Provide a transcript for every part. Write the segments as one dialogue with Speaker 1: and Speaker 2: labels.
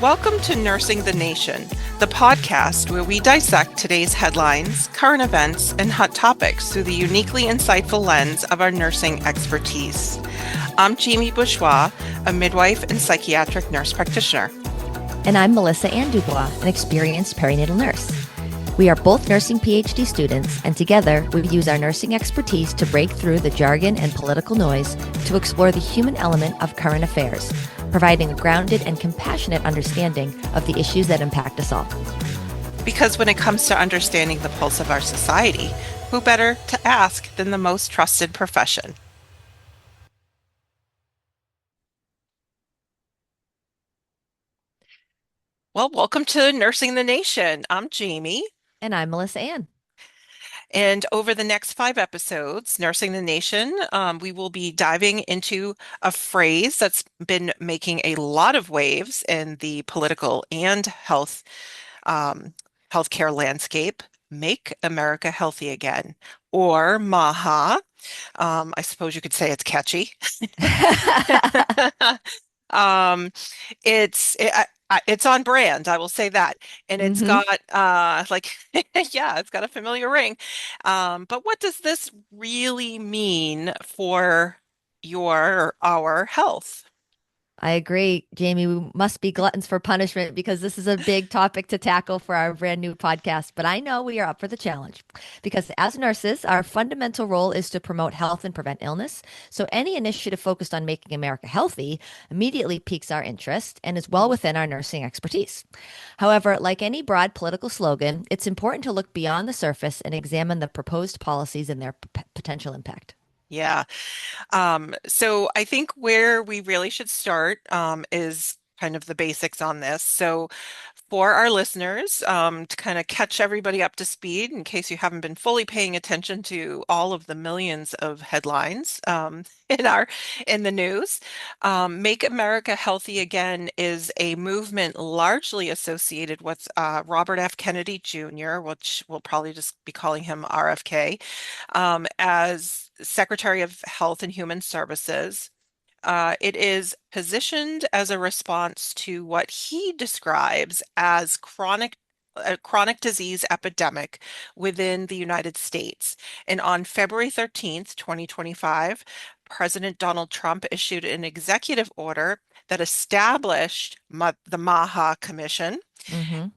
Speaker 1: Welcome to Nursing the Nation, the podcast where we dissect today's headlines, current events, and hot topics through the uniquely insightful lens of our nursing expertise. I'm Jamie Bourgeois, a midwife and psychiatric nurse practitioner.
Speaker 2: And I'm Melissa Ann Dubois, an experienced perinatal nurse. We are both nursing PhD students, and together we use our nursing expertise to break through the jargon and political noise to explore the human element of current affairs, providing a grounded and compassionate understanding of the issues that impact us all.
Speaker 1: Because when it comes to understanding the pulse of our society, who better to ask than the most trusted profession? Well, welcome to Nursing the Nation. I'm Jamie.
Speaker 2: And I'm Melissa Ann.
Speaker 1: And over the next 5 episodes, Nursing the Nation, we will be diving into a phrase that's been making a lot of waves in the political and healthcare landscape: Make America Healthy Again, or MAHA. I suppose you could say it's catchy. Um, it's on brand, I will say that. And it's got yeah, it's got a familiar ring. But what does this really mean for our health?
Speaker 2: I agree, Jamie. We must be gluttons for punishment because this is a big topic to tackle for our brand new podcast. But I know we are up for the challenge because as nurses, our fundamental role is to promote health and prevent illness. So any initiative focused on making America healthy immediately piques our interest and is well within our nursing expertise. However, like any broad political slogan, it's important to look beyond the surface and examine the proposed policies and their potential impact.
Speaker 1: Yeah. So I think where we really should start is kind of the basics on this. So for our listeners, to kind of catch everybody up to speed in case you haven't been fully paying attention to all of the millions of headlines in the news. Make America Healthy Again is a movement largely associated with Robert F. Kennedy Jr., which we'll probably just be calling him RFK, as Secretary of Health and Human Services. It is positioned as a response to what he describes as a chronic disease epidemic within the United States. And on February 13th, 2025, President Donald Trump issued an executive order that established the MAHA Commission.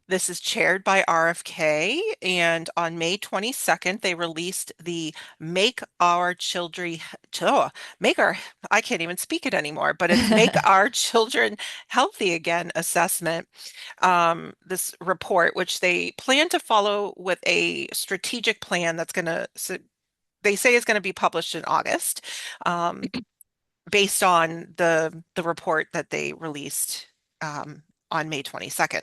Speaker 1: This is chaired by RFK, and on May 22nd, they released the Make Our Children, Make Our, I can't even speak it anymore, but it's Make Our Children Healthy Again assessment. This report, which they plan to follow with a strategic plan that's going to, they say is going to be published in August, based on the report that they released on May 22nd.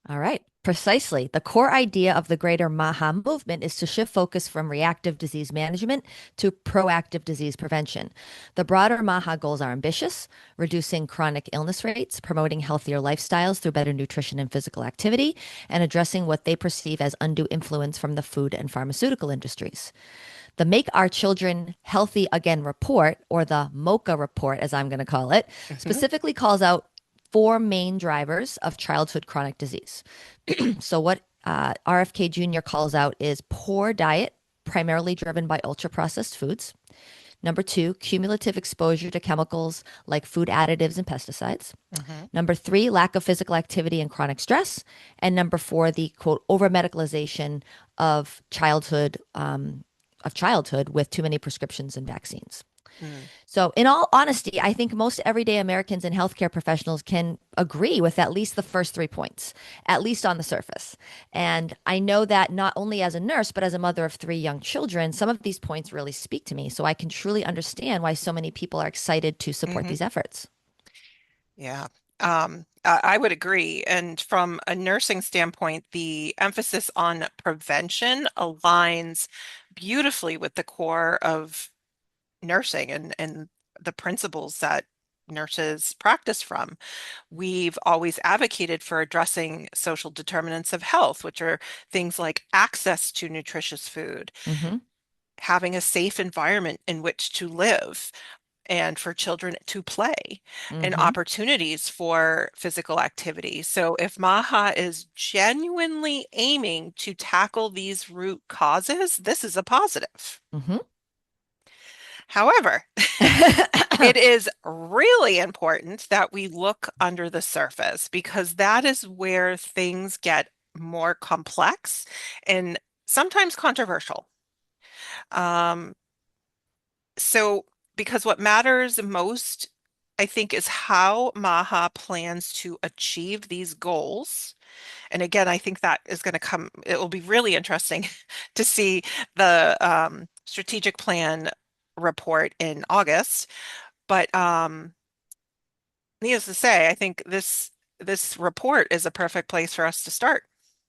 Speaker 2: All right, precisely. The core idea of the greater MAHA movement is to shift focus from reactive disease management to proactive disease prevention. The broader MAHA goals are ambitious, reducing chronic illness rates, promoting healthier lifestyles through better nutrition and physical activity, and addressing what they perceive as undue influence from the food and pharmaceutical industries. The Make Our Children Healthy Again report, or the MOCHA report, as I'm going to call it, specifically calls out 4 main drivers of childhood chronic disease. So what RFK Jr. calls out is poor diet, primarily driven by ultra-processed foods. Number 2, cumulative exposure to chemicals like food additives and pesticides. Number 3, lack of physical activity and chronic stress. And number 4, the quote over-medicalization of childhood with too many prescriptions and vaccines. So in all honesty, I think most everyday Americans and healthcare professionals can agree with at least the first 3 points, at least on the surface. And I know that not only as a nurse, but as a mother of 3 young children, some of these points really speak to me. So I can truly understand why so many people are excited to support these efforts.
Speaker 1: Yeah. I would agree. And from a nursing standpoint, the emphasis on prevention aligns beautifully with the core of nursing and the principles that nurses practice from. We've always advocated for addressing social determinants of health, which are things like access to nutritious food, having a safe environment in which to live, and for children to play and
Speaker 2: Hmm.
Speaker 1: opportunities for physical activity. So if MAHA is genuinely aiming to tackle these root causes, this is a positive.
Speaker 2: Hmm.
Speaker 1: However, it is really important that we look under the surface because that is where things get more complex and sometimes controversial. Um, so, because what matters most, I think, is how MAHA plans to achieve these goals. And again, I think that is going to come, it will be really interesting to see the strategic plan report in August. But needless to say, I think this report is a perfect place for us to start.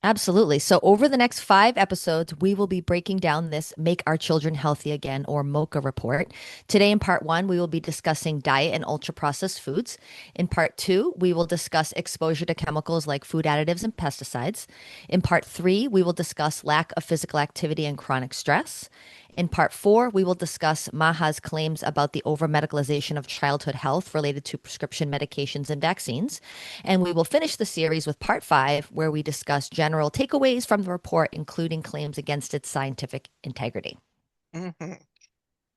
Speaker 2: Absolutely. So, over the next 5 episodes, we will be breaking down this Make Our Children Healthy Again, or MOCHA report. Today, in part one, we will be discussing diet and ultra processed foods. In part two, we will discuss exposure to chemicals like food additives and pesticides. In part three, we will discuss lack of physical activity and chronic stress. In part four, we will discuss MAHA's claims about the over medicalization of childhood health related to prescription medications and vaccines. And we will finish the series with part five, where we discuss general takeaways from the report, including claims against its scientific integrity.
Speaker 1: Mhm.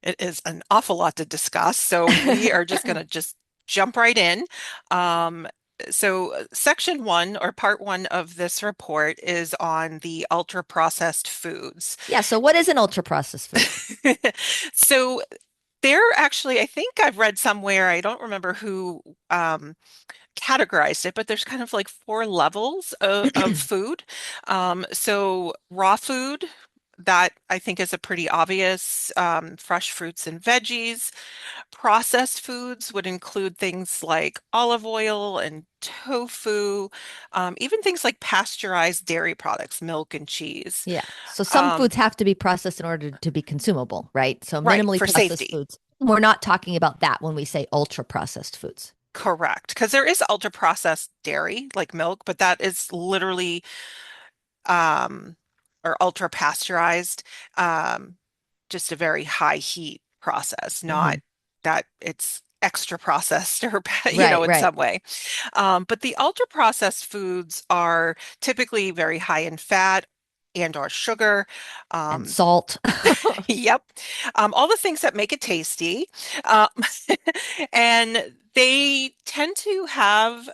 Speaker 1: It is an awful lot to discuss, so we are just going to just jump right in. Um, section one or part one of this report is on the ultra processed foods.
Speaker 2: Yeah, so what is an ultra processed food?
Speaker 1: So there actually, I think I've read somewhere, I don't remember who categorized it, but there's kind of like four levels of food. So raw food, that I think is a pretty obvious, fresh fruits and veggies. Processed foods would include things like olive oil and tofu, even things like pasteurized dairy products, milk and cheese.
Speaker 2: Yeah. So some
Speaker 1: Um,
Speaker 2: foods have to be processed in order to be consumable, right? So
Speaker 1: right,
Speaker 2: minimally
Speaker 1: for
Speaker 2: processed
Speaker 1: safety.
Speaker 2: foods. We're not talking about that when we say ultra processed foods.
Speaker 1: Correct. Because there is ultra processed dairy, like milk, but that is literally um, or ultra pasteurized, um, just a very high heat process, not
Speaker 2: Hmm.
Speaker 1: that it's extra processed or,
Speaker 2: Right,
Speaker 1: in
Speaker 2: right.
Speaker 1: some way. But the ultra processed foods are typically very high in fat and or sugar.
Speaker 2: And
Speaker 1: Um,
Speaker 2: salt.
Speaker 1: Yep. All the things that make it tasty. Um, and they tend to have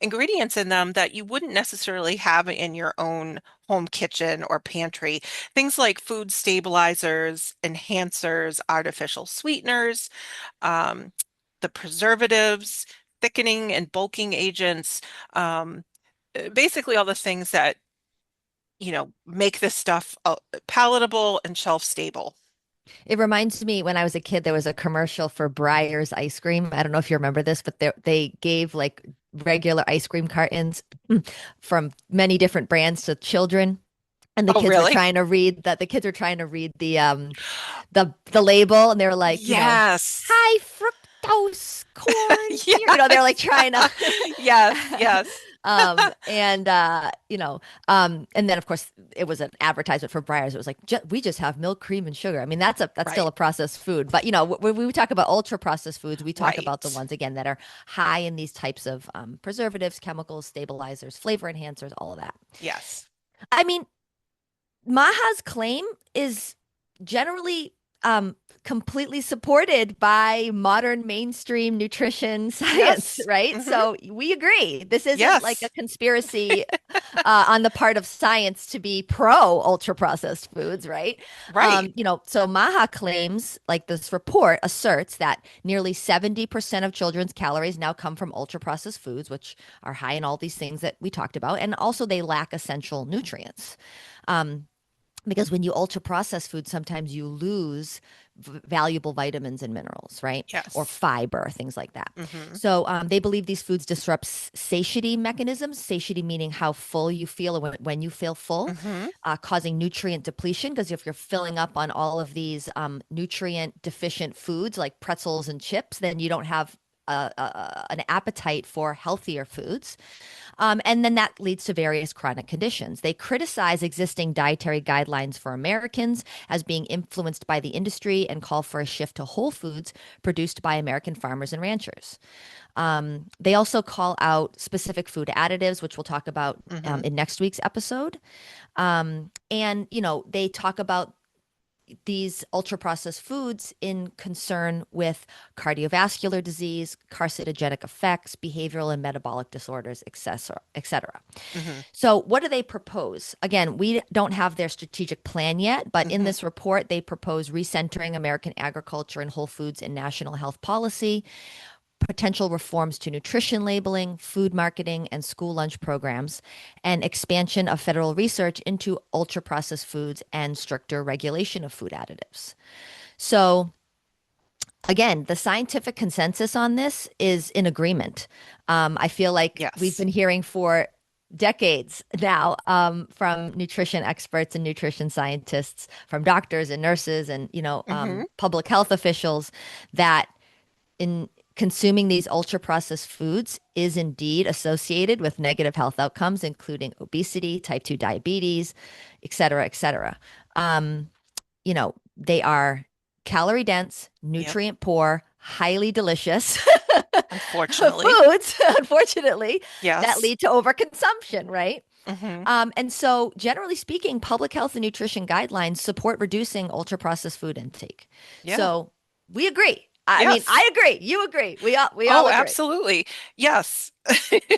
Speaker 1: ingredients in them that you wouldn't necessarily have in your own home kitchen or pantry. Things like food stabilizers, enhancers, artificial sweeteners, um, the preservatives, thickening and bulking agents, um, basically all the things that, make this stuff palatable and shelf stable.
Speaker 2: It reminds me when I was a kid, there was a commercial for Breyer's ice cream. I don't know if you remember this, but they gave like regular ice cream cartons from many different brands to children. And the
Speaker 1: Oh,
Speaker 2: kids were
Speaker 1: really?
Speaker 2: trying to read that the kids were trying to read the label, and they were like,
Speaker 1: Yes.
Speaker 2: high fructose corn syrup. They're like
Speaker 1: Yes.
Speaker 2: trying to
Speaker 1: Yes, yes.
Speaker 2: and and then of course it was an advertisement for Breyers. It was like we just have milk, cream, and sugar. I mean that's still
Speaker 1: Right,
Speaker 2: a processed food, but when we talk about ultra processed foods, we talk about the
Speaker 1: right.
Speaker 2: ones again that are high in these types of preservatives, chemicals, stabilizers, flavor enhancers, all of that.
Speaker 1: Yes.
Speaker 2: I mean, Maha's claim is generally completely supported by modern mainstream nutrition science,
Speaker 1: Yes.
Speaker 2: right?
Speaker 1: Hmm.
Speaker 2: So we agree. This isn't like a
Speaker 1: Yes.
Speaker 2: conspiracy on the part of science to be pro ultra processed foods, right?
Speaker 1: Right.
Speaker 2: So Maha claims, like this report asserts that nearly 70% of children's calories now come from ultra processed foods, which are high in all these things that we talked about. And also they lack essential nutrients. Um, because when you ultra process food, sometimes you lose valuable vitamins and minerals, right? Or
Speaker 1: Yes.
Speaker 2: fiber, things like that.
Speaker 1: Hmm.
Speaker 2: So they believe these foods disrupt satiety mechanisms, satiety meaning how full you feel when you feel full,
Speaker 1: Hmm.
Speaker 2: causing nutrient depletion. Because if you're filling up on all of these nutrient deficient foods like pretzels and chips, then you don't have an appetite for healthier foods. And then that leads to various chronic conditions. They criticize existing dietary guidelines for Americans as being influenced by the industry and call for a shift to whole foods produced by American farmers and ranchers. They also call out specific food additives, which we'll talk about
Speaker 1: Hmm.
Speaker 2: in next week's episode. And, they talk about these ultra processed foods in concern with cardiovascular disease, carcinogenic effects, behavioral and metabolic disorders, etc., etc.
Speaker 1: Hmm.
Speaker 2: So, what do they propose? Again, we don't have their strategic plan yet, but in
Speaker 1: Hmm.
Speaker 2: this report, they propose recentering American agriculture and whole foods in national health policy, potential reforms to nutrition labeling, food marketing, and school lunch programs, and expansion of federal research into ultra processed foods and stricter regulation of food additives. So, again, the scientific consensus on this is in agreement. I feel like we've
Speaker 1: Yes.
Speaker 2: been hearing for decades now from nutrition experts and nutrition scientists, from doctors and nurses and
Speaker 1: Hmm.
Speaker 2: public health officials that in consuming these ultra processed foods is indeed associated with negative health outcomes, including obesity, type 2 diabetes, et cetera, et cetera. They are calorie dense,
Speaker 1: Yep.
Speaker 2: nutrient poor, highly delicious
Speaker 1: Unfortunately.
Speaker 2: foods, unfortunately, that
Speaker 1: Yes.
Speaker 2: lead to overconsumption, right?
Speaker 1: Hmm.
Speaker 2: And so, generally speaking, public health and nutrition guidelines support reducing ultra processed food intake.
Speaker 1: Yeah.
Speaker 2: So, we agree. I mean,
Speaker 1: Yes.
Speaker 2: I agree. You agree. We all
Speaker 1: Oh,
Speaker 2: agree.
Speaker 1: absolutely. Yes.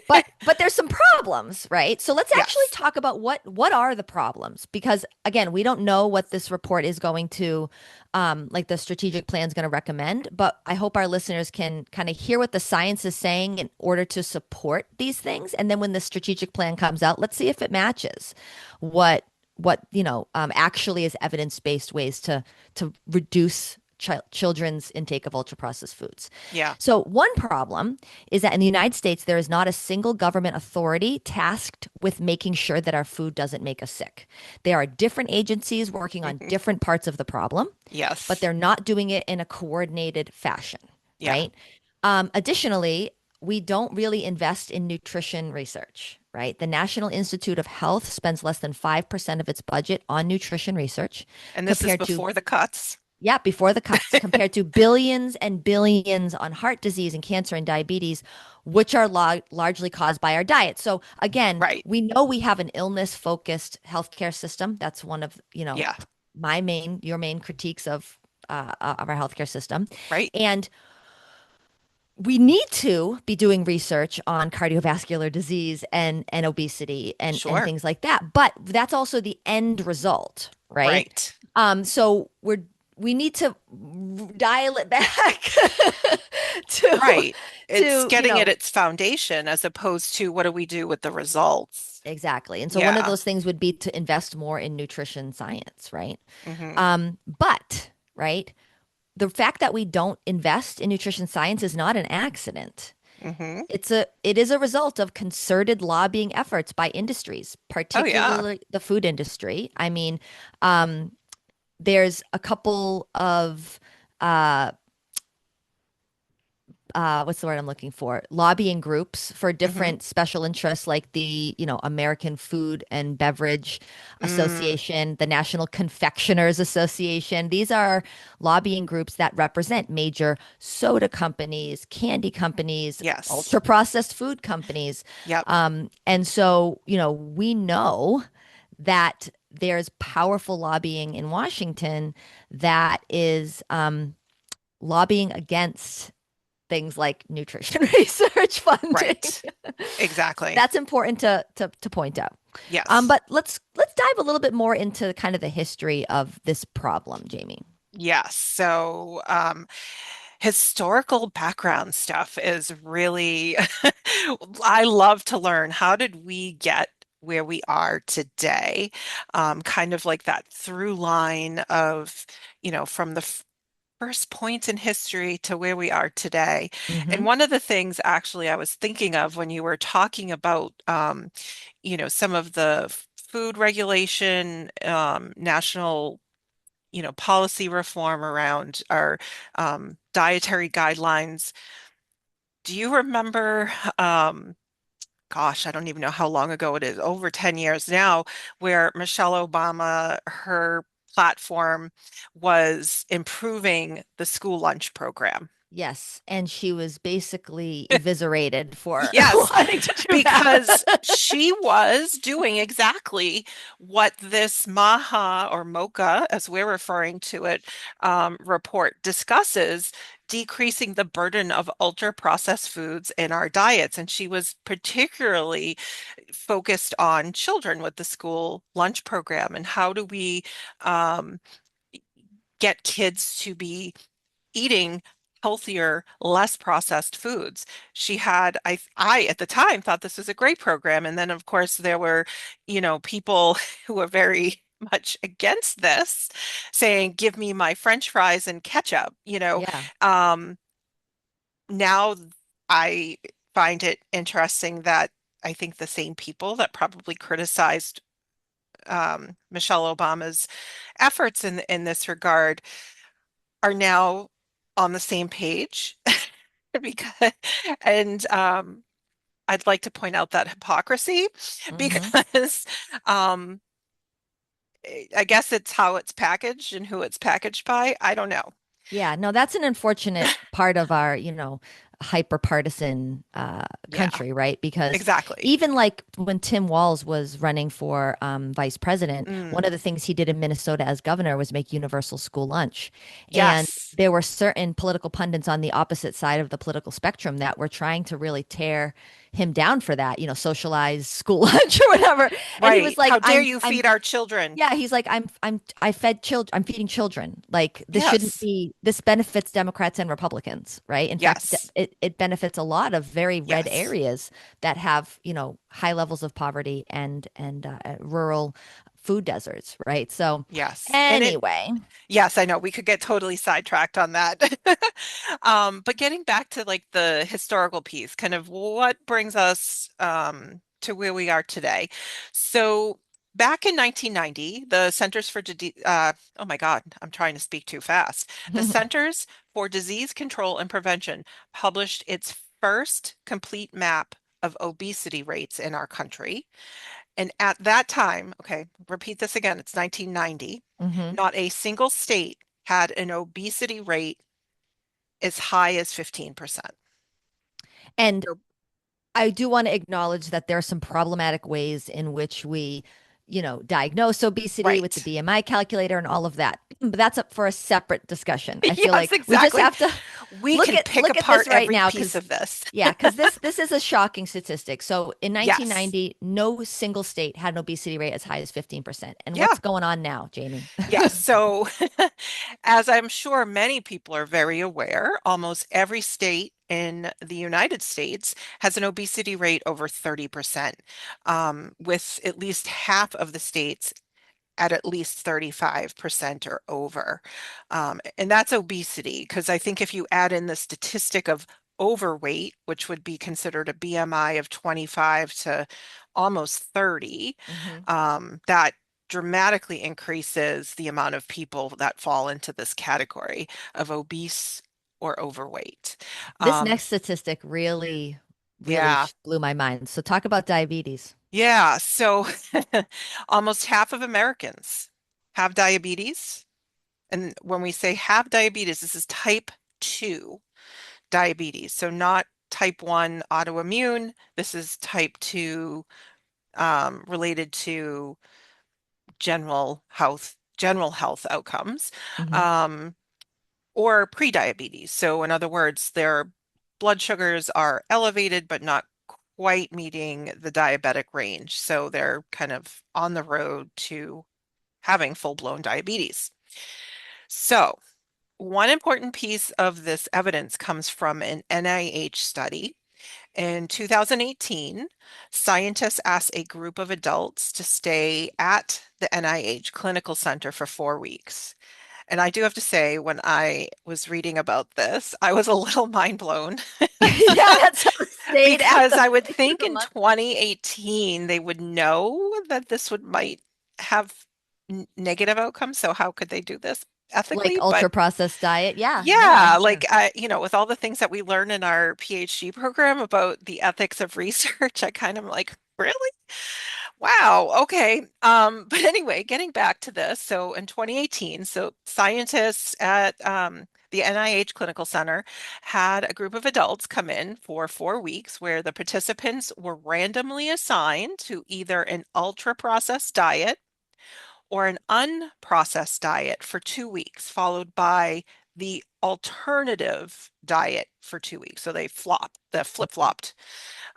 Speaker 2: But there's some problems, right? So let's actually
Speaker 1: Yes.
Speaker 2: talk about what are the problems because again, we don't know what this report is going to like the strategic plan is going to recommend, but I hope our listeners can kind of hear what the science is saying in order to support these things and then when the strategic plan comes out, let's see if it matches what actually is evidence-based ways to reduce children's intake of ultra processed foods.
Speaker 1: Yeah.
Speaker 2: So, one problem is that in the United States, there is not a single government authority tasked with making sure that our food doesn't make us sick. There are different agencies working on
Speaker 1: Hmm.
Speaker 2: different parts of the problem, but
Speaker 1: Yes.
Speaker 2: they're not doing it in a coordinated fashion,
Speaker 1: Yeah.
Speaker 2: right? Additionally, we don't really invest in nutrition research, right? The National Institute of Health spends less than 5% of its budget on nutrition research
Speaker 1: And this is
Speaker 2: compared to
Speaker 1: before the cuts.
Speaker 2: yeah, before the cuts, compared to billions and billions on heart disease and cancer and diabetes, which are largely caused by our diet. So again,
Speaker 1: Right.
Speaker 2: we know we have an illness-focused healthcare system. That's one of,
Speaker 1: Yeah.
Speaker 2: your main critiques of our healthcare system.
Speaker 1: Right.
Speaker 2: And we need to be doing research on cardiovascular disease and obesity and
Speaker 1: Sure.
Speaker 2: things like that. But that's also the end result, right?
Speaker 1: Right.
Speaker 2: So we need to dial it back to
Speaker 1: Right. It's
Speaker 2: to
Speaker 1: getting at its foundation as opposed to what do we do with the results?
Speaker 2: exactly. And so one of
Speaker 1: Yeah.
Speaker 2: those things would be to invest more in nutrition science, right?
Speaker 1: Hmm.
Speaker 2: But right, the fact that we don't invest in nutrition science is not an accident.
Speaker 1: Hmm.
Speaker 2: It is a result of concerted lobbying efforts by industries,
Speaker 1: Oh, yeah.
Speaker 2: particularly the food industry. I mean, um, there's a couple of uh, what's the word I'm looking for? Lobbying groups for
Speaker 1: Hmm.
Speaker 2: different special interests, like the, American Food and Beverage
Speaker 1: Mm,
Speaker 2: Association, the National Confectioners Association. These are lobbying groups that represent major soda companies, candy companies,
Speaker 1: yes.
Speaker 2: ultra processed food companies.
Speaker 1: Yep.
Speaker 2: And so, we know that there's powerful lobbying in Washington that is lobbying against things like nutrition research funding.
Speaker 1: Right. Exactly.
Speaker 2: That's important to point out.
Speaker 1: Yes.
Speaker 2: But let's dive a little bit more into kind of the history of this problem, Jamie.
Speaker 1: Yes. So, historical background stuff is really, I love to learn how did we get where we are today? Kind of like that through line of, from the first point in history to where we are today. And
Speaker 2: Hmm.
Speaker 1: one of the things actually I was thinking of when you were talking about, some of the food regulation, national policy reform around our dietary guidelines. do you remember, gosh, I don't even know how long ago it is, over 10 years now, where Michelle Obama, her platform was improving the school lunch program?
Speaker 2: Yes, and she was basically eviscerated for
Speaker 1: Yes,
Speaker 2: wanting to do
Speaker 1: because
Speaker 2: that.
Speaker 1: she was doing exactly what this MAHA or MOCHA, as we're referring to it, report discusses, decreasing the burden of ultra-processed foods in our diets. And she was particularly focused on children with the school lunch program and how do we um, get kids to be eating healthier, less processed foods. She had, I at the time thought this was a great program. And then of course there were, people who were very much against this, saying, give me my French fries and ketchup,
Speaker 2: Yeah.
Speaker 1: Now I find it interesting that I think the same people that probably criticized Michelle Obama's efforts in this regard are now on the same page because and I'd like to point out that hypocrisy
Speaker 2: Hmm.
Speaker 1: because um I guess it's how it's packaged and who it's packaged by. I don't know.
Speaker 2: Yeah, no, that's an unfortunate part of our, hyper partisan
Speaker 1: Yeah,
Speaker 2: country, right? Because
Speaker 1: exactly.
Speaker 2: even like when Tim Walz was running for vice president, one
Speaker 1: Mm,
Speaker 2: of the things he did in Minnesota as governor was make universal school lunch. And
Speaker 1: yes.
Speaker 2: there were certain political pundits on the opposite side of the political spectrum that were trying to really tear him down for that, socialize school lunch or whatever. And he was
Speaker 1: Right.
Speaker 2: like,
Speaker 1: How dare you feed our children?
Speaker 2: yeah, he's like, I fed children, I'm feeding children. Like this shouldn't
Speaker 1: Yes.
Speaker 2: be, this benefits Democrats and Republicans, right? In fact,
Speaker 1: Yes.
Speaker 2: it benefits a lot of very red
Speaker 1: Yes.
Speaker 2: areas that have, high levels of poverty and rural food deserts, right? So
Speaker 1: Yes. And it
Speaker 2: anyway,
Speaker 1: yes, I know we could get totally sidetracked on that. But getting back to like the historical piece, kind of what brings us to where we are today. So back in 1990, the Centers for oh my God, I'm trying to speak too fast. The Centers for Disease Control and Prevention published its first complete map of obesity rates in our country. And at that time, okay, repeat this again, it's 1990,
Speaker 2: hmm.
Speaker 1: not a single state had an obesity rate as high as 15%.
Speaker 2: And
Speaker 1: So,
Speaker 2: I do want to acknowledge that there are some problematic ways in which we, diagnose obesity with the
Speaker 1: right.
Speaker 2: BMI calculator and all of that. But that's up for a separate discussion. I feel
Speaker 1: Yes,
Speaker 2: like we just
Speaker 1: exactly.
Speaker 2: have to
Speaker 1: We can pick
Speaker 2: look at this
Speaker 1: apart
Speaker 2: right
Speaker 1: every
Speaker 2: now
Speaker 1: piece
Speaker 2: because
Speaker 1: of this.
Speaker 2: yeah, because this is a shocking statistic. So in
Speaker 1: Yes.
Speaker 2: 1990, no single state had an obesity rate as high as 15%. And
Speaker 1: Yeah.
Speaker 2: what's going on now, Jamie?
Speaker 1: Yes. So, as I'm sure many people are very aware, almost every state in the United States has an obesity rate over 30%, with at least half of the states at least 35% or over. And that's obesity, because I think if you add in the statistic of overweight, which would be considered a BMI of 25 to almost 30,
Speaker 2: Hmm.
Speaker 1: that dramatically increases the amount of people that fall into this category of obese or overweight.
Speaker 2: This
Speaker 1: Um,
Speaker 2: next statistic really
Speaker 1: yeah.
Speaker 2: blew my mind. So talk about diabetes.
Speaker 1: Yeah. So almost half of Americans have diabetes. And when we say have diabetes, this is type 2 diabetes. So not type 1 autoimmune. This is type 2 related to general health outcomes,
Speaker 2: Hmm.
Speaker 1: um, or pre-diabetes. So in other words, their blood sugars are elevated, but not quite meeting the diabetic range. So they're kind of on the road to having full-blown diabetes. So one important piece of this evidence comes from an NIH study. In 2018, scientists asked a group of adults to stay at the NIH Clinical Center for 4 weeks. And I do have to say, when I was reading about this, I was a little mind blown
Speaker 2: Yeah, that's how it stayed at
Speaker 1: because
Speaker 2: the
Speaker 1: I would
Speaker 2: place for
Speaker 1: think
Speaker 2: the
Speaker 1: in
Speaker 2: month.
Speaker 1: 2018 they would know that this would might have negative outcomes. So how could they do this?
Speaker 2: Like
Speaker 1: ethically, but
Speaker 2: ultra processed diet. Yeah, no,
Speaker 1: yeah,
Speaker 2: yeah.
Speaker 1: like with all the things that we learn in our PhD program about the ethics of research, I kind of like, really? Wow, okay. But anyway, getting back to this, so in 2018, so scientists at the NIH Clinical Center had a group of adults come in for 4 weeks where the participants were randomly assigned to either an ultra-processed diet or an unprocessed diet for 2 weeks, followed by the alternative diet for 2 weeks. So the flip-flopped.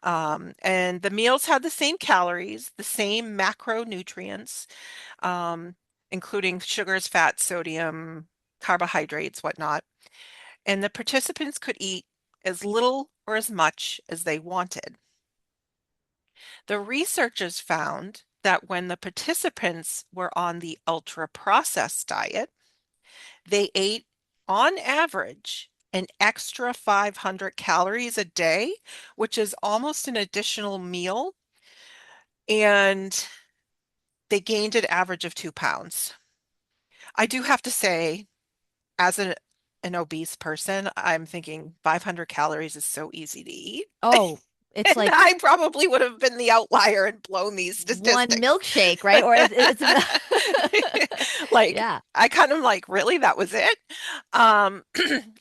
Speaker 1: And the meals had the same calories, the same macronutrients, um, including sugars, fat, sodium, carbohydrates, whatnot. And the participants could eat as little or as much as they wanted. The researchers found that when the participants were on the ultra processed diet, they ate on average an extra 500 calories a day, which is almost an additional meal, and they gained an average of 2 pounds. I do have to say, as an obese person, I'm thinking 500 calories is so easy to eat.
Speaker 2: Oh, it's
Speaker 1: And
Speaker 2: like
Speaker 1: I probably would have been the outlier and blown these
Speaker 2: one
Speaker 1: statistics.
Speaker 2: milkshake, right? Or it's
Speaker 1: Like,
Speaker 2: yeah.
Speaker 1: I kind of like, really, that was it? Um,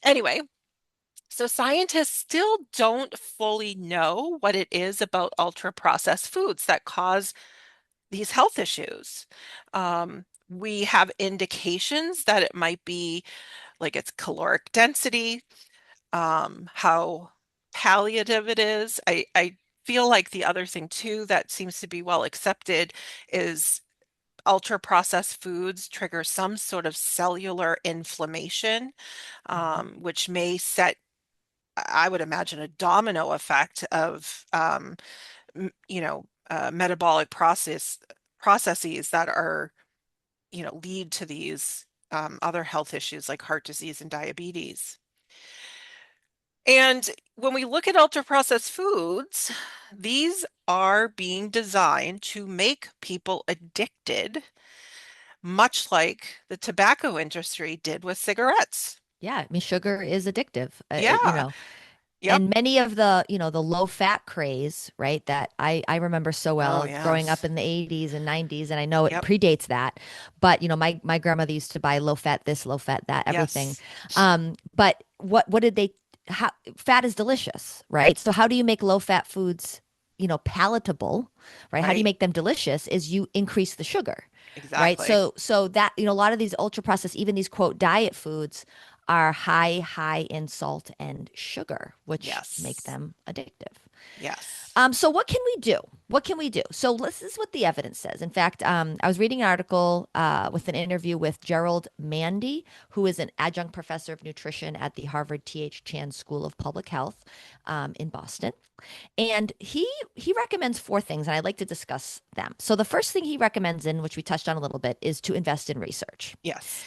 Speaker 1: anyway, so scientists still don't fully know what it is about ultra processed foods that cause these health issues. We have indications that it might be like its caloric density, how palliative it is. I feel like the other thing too that seems to be well accepted is ultra processed foods trigger some sort of cellular inflammation,
Speaker 2: Mhm.
Speaker 1: which may set, I would imagine, a domino effect of, metabolic processes that are, lead to these other health issues like heart disease and diabetes. And when we look at ultra processed foods, these are being designed to make people addicted, much like the tobacco industry did with cigarettes.
Speaker 2: Yeah, I mean, sugar is addictive,
Speaker 1: Yeah. Yep.
Speaker 2: and many of the, the low fat craze, right? That I remember so
Speaker 1: Oh,
Speaker 2: well growing up
Speaker 1: yes.
Speaker 2: in the 80s and 90s, and I know it
Speaker 1: Yep.
Speaker 2: predates that, but my grandmother used to buy low fat this, low fat that, everything.
Speaker 1: Yes.
Speaker 2: But what did they? How fat is delicious, right? So how do you make low fat foods, palatable, right? How do you
Speaker 1: Right.
Speaker 2: make them delicious? Is you increase the sugar, right?
Speaker 1: Exactly.
Speaker 2: So that, a lot of these ultra processed, even these quote diet foods are high in salt and sugar, which make
Speaker 1: Yes.
Speaker 2: them addictive.
Speaker 1: Yes.
Speaker 2: So what can we do? What can we do? So this is what the evidence says. In fact, I was reading an article with an interview with Gerald Mandy, who is an adjunct professor of nutrition at the Harvard T.H. Chan School of Public Health in Boston. And he recommends four things, and I'd like to discuss them. So the first thing he recommends, in which we touched on a little bit, is to invest in research.
Speaker 1: Yes.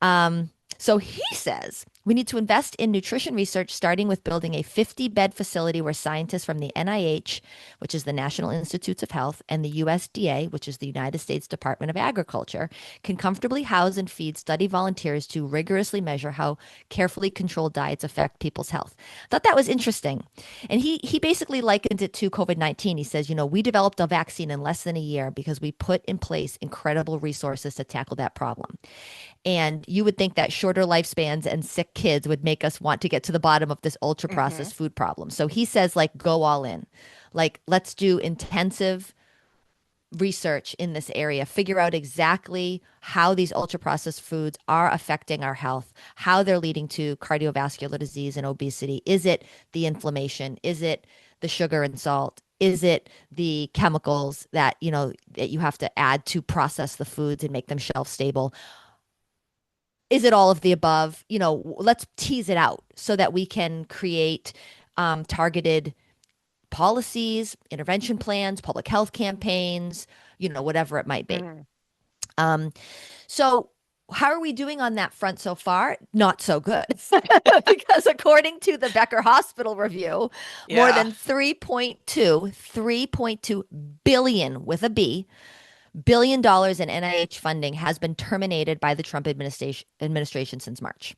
Speaker 2: Um, so he says we need to invest in nutrition research, starting with building a 50-bed facility where scientists from the NIH, which is the National Institutes of Health, and the USDA, which is the United States Department of Agriculture, can comfortably house and feed study volunteers to rigorously measure how carefully controlled diets affect people's health. I thought that was interesting. And he basically likened it to COVID-19. He says, we developed a vaccine in less than a year because we put in place incredible resources to tackle that problem. And you would think that shorter lifespans and sick kids would make us want to get to the bottom of this ultra
Speaker 1: Hmm.
Speaker 2: processed food problem. So he says, like, go all in. Like, let's do intensive research in this area, figure out exactly how these ultra processed foods are affecting our health, how they're leading to cardiovascular disease and obesity. Is it the inflammation? Is it the sugar and salt? Is it the chemicals that, that you have to add to process the foods and make them shelf stable? Is it all of the above? Let's tease it out so that we can create targeted policies, intervention plans, public health campaigns, whatever it might be.
Speaker 1: Mm.
Speaker 2: Um, so, how are we doing on that front so far? Not so good. Because according to the Becker Hospital review, more
Speaker 1: Yeah.
Speaker 2: than 3.2 billion with a B billion dollars in NIH funding has been terminated by the Trump administration since March.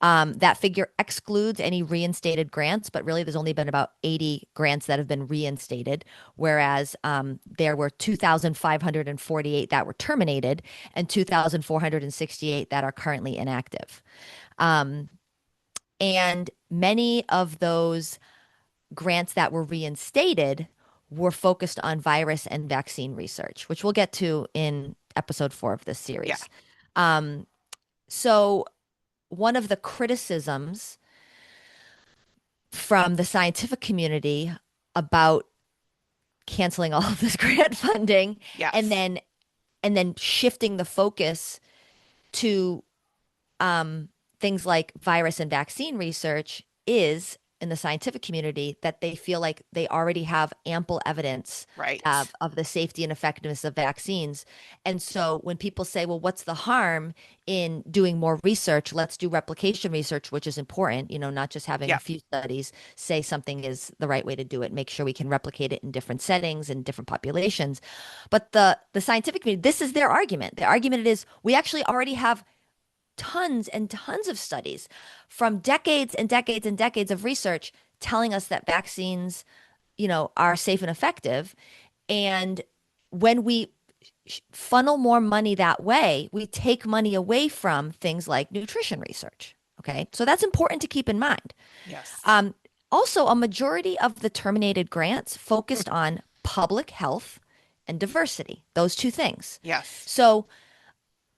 Speaker 1: Mm.
Speaker 2: That figure excludes any reinstated grants, but really there's only been about 80 grants that have been reinstated, whereas there were 2,548 that were terminated and 2,468 that are currently inactive. Um, and many of those grants that were reinstated were focused on virus and vaccine research, which we'll get to in episode 4 of this
Speaker 1: Yeah.
Speaker 2: series. Um, so, one of the criticisms from the scientific community about canceling all of this grant funding and
Speaker 1: Yes.
Speaker 2: then shifting the focus to things like virus and vaccine research is in the scientific community that they feel like they already have ample evidence
Speaker 1: Right.
Speaker 2: of the safety and effectiveness of vaccines. And so when people say, well, what's the harm in doing more research? Let's do replication research, which is important, not just having a
Speaker 1: Yeah.
Speaker 2: few studies say something is the right way to do it, make sure we can replicate it in different settings and different populations. But the scientific community, this is their argument. The argument is we actually already have tons and tons of studies from decades and decades and decades of research telling us that vaccines, are safe and effective. And when we funnel more money that way, we take money away from things like nutrition research. Okay. So that's important to keep in mind.
Speaker 1: Yes.
Speaker 2: Um, Also, a majority of the terminated grants focused on public health and diversity, those two things.
Speaker 1: Yes.
Speaker 2: So,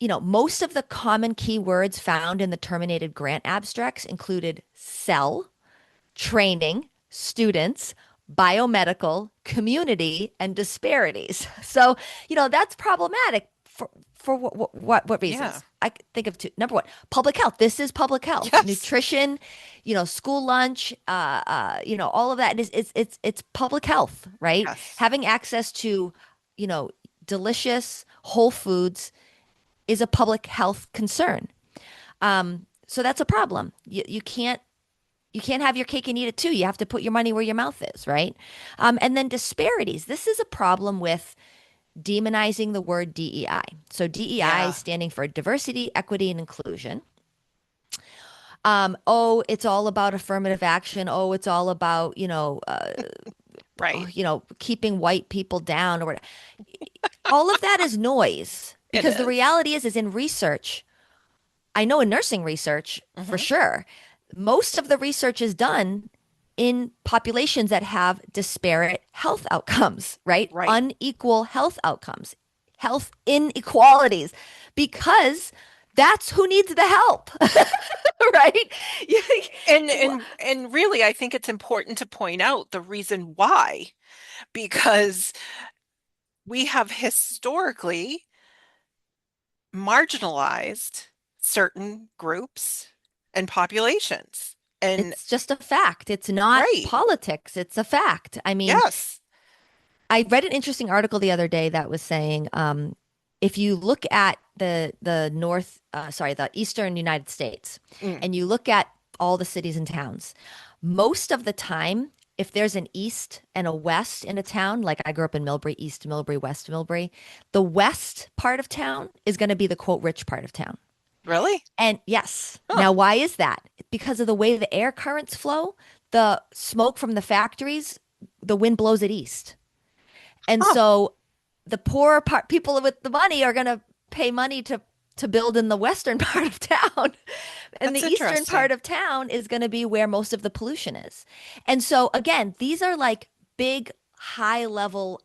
Speaker 2: most of the common keywords found in the terminated grant abstracts included cell, training, students, biomedical, community, and disparities. So, that's problematic for what
Speaker 1: Yeah.
Speaker 2: reasons? I could think of two. Number one, public health. This is public health,
Speaker 1: Yes.
Speaker 2: nutrition, school lunch, all of that is it's public health, right?
Speaker 1: Yes.
Speaker 2: Having access to, you know, delicious whole foods is a public health concern. So that's a problem. You can't have your cake and eat it too. You have to put your money where your mouth is, right? And then disparities. This is a problem with demonizing the word DEI. So DEI
Speaker 1: Yeah.
Speaker 2: standing for diversity, equity, and inclusion. It's all about affirmative action. Oh, it's all about,
Speaker 1: Right.
Speaker 2: keeping white people down or whatever. All of that is noise
Speaker 1: It
Speaker 2: because the
Speaker 1: is.
Speaker 2: reality is in research, I know in nursing research for
Speaker 1: Hmm.
Speaker 2: sure, most of the research is done in populations that have disparate health outcomes, right?
Speaker 1: Right.
Speaker 2: Unequal health outcomes, health inequalities, because that's who needs the help, right?
Speaker 1: And really, I think it's important to point out the reason why, because we have historically marginalized certain groups and populations. And
Speaker 2: It's just a fact. It's not
Speaker 1: right.
Speaker 2: politics. It's a fact. I mean,
Speaker 1: Yes.
Speaker 2: I read an interesting article the other day that was saying if you look at the eastern United States,
Speaker 1: Mm.
Speaker 2: and you look at all the cities and towns, most of the time, if there's an east and a west in a town, like I grew up in Millbury, East Millbury, West Millbury, the west part of town is going to be the quote rich part of town.
Speaker 1: Really?
Speaker 2: And yes,
Speaker 1: Huh.
Speaker 2: now why is that? Because of the way the air currents flow, the smoke from the factories, the wind blows it east. And
Speaker 1: Huh.
Speaker 2: so the poorer part, people with the money are going to pay money to build in the western part of town. And the
Speaker 1: That's
Speaker 2: eastern
Speaker 1: interesting.
Speaker 2: part of town is going to be where most of the pollution is. And so again, these are like big high level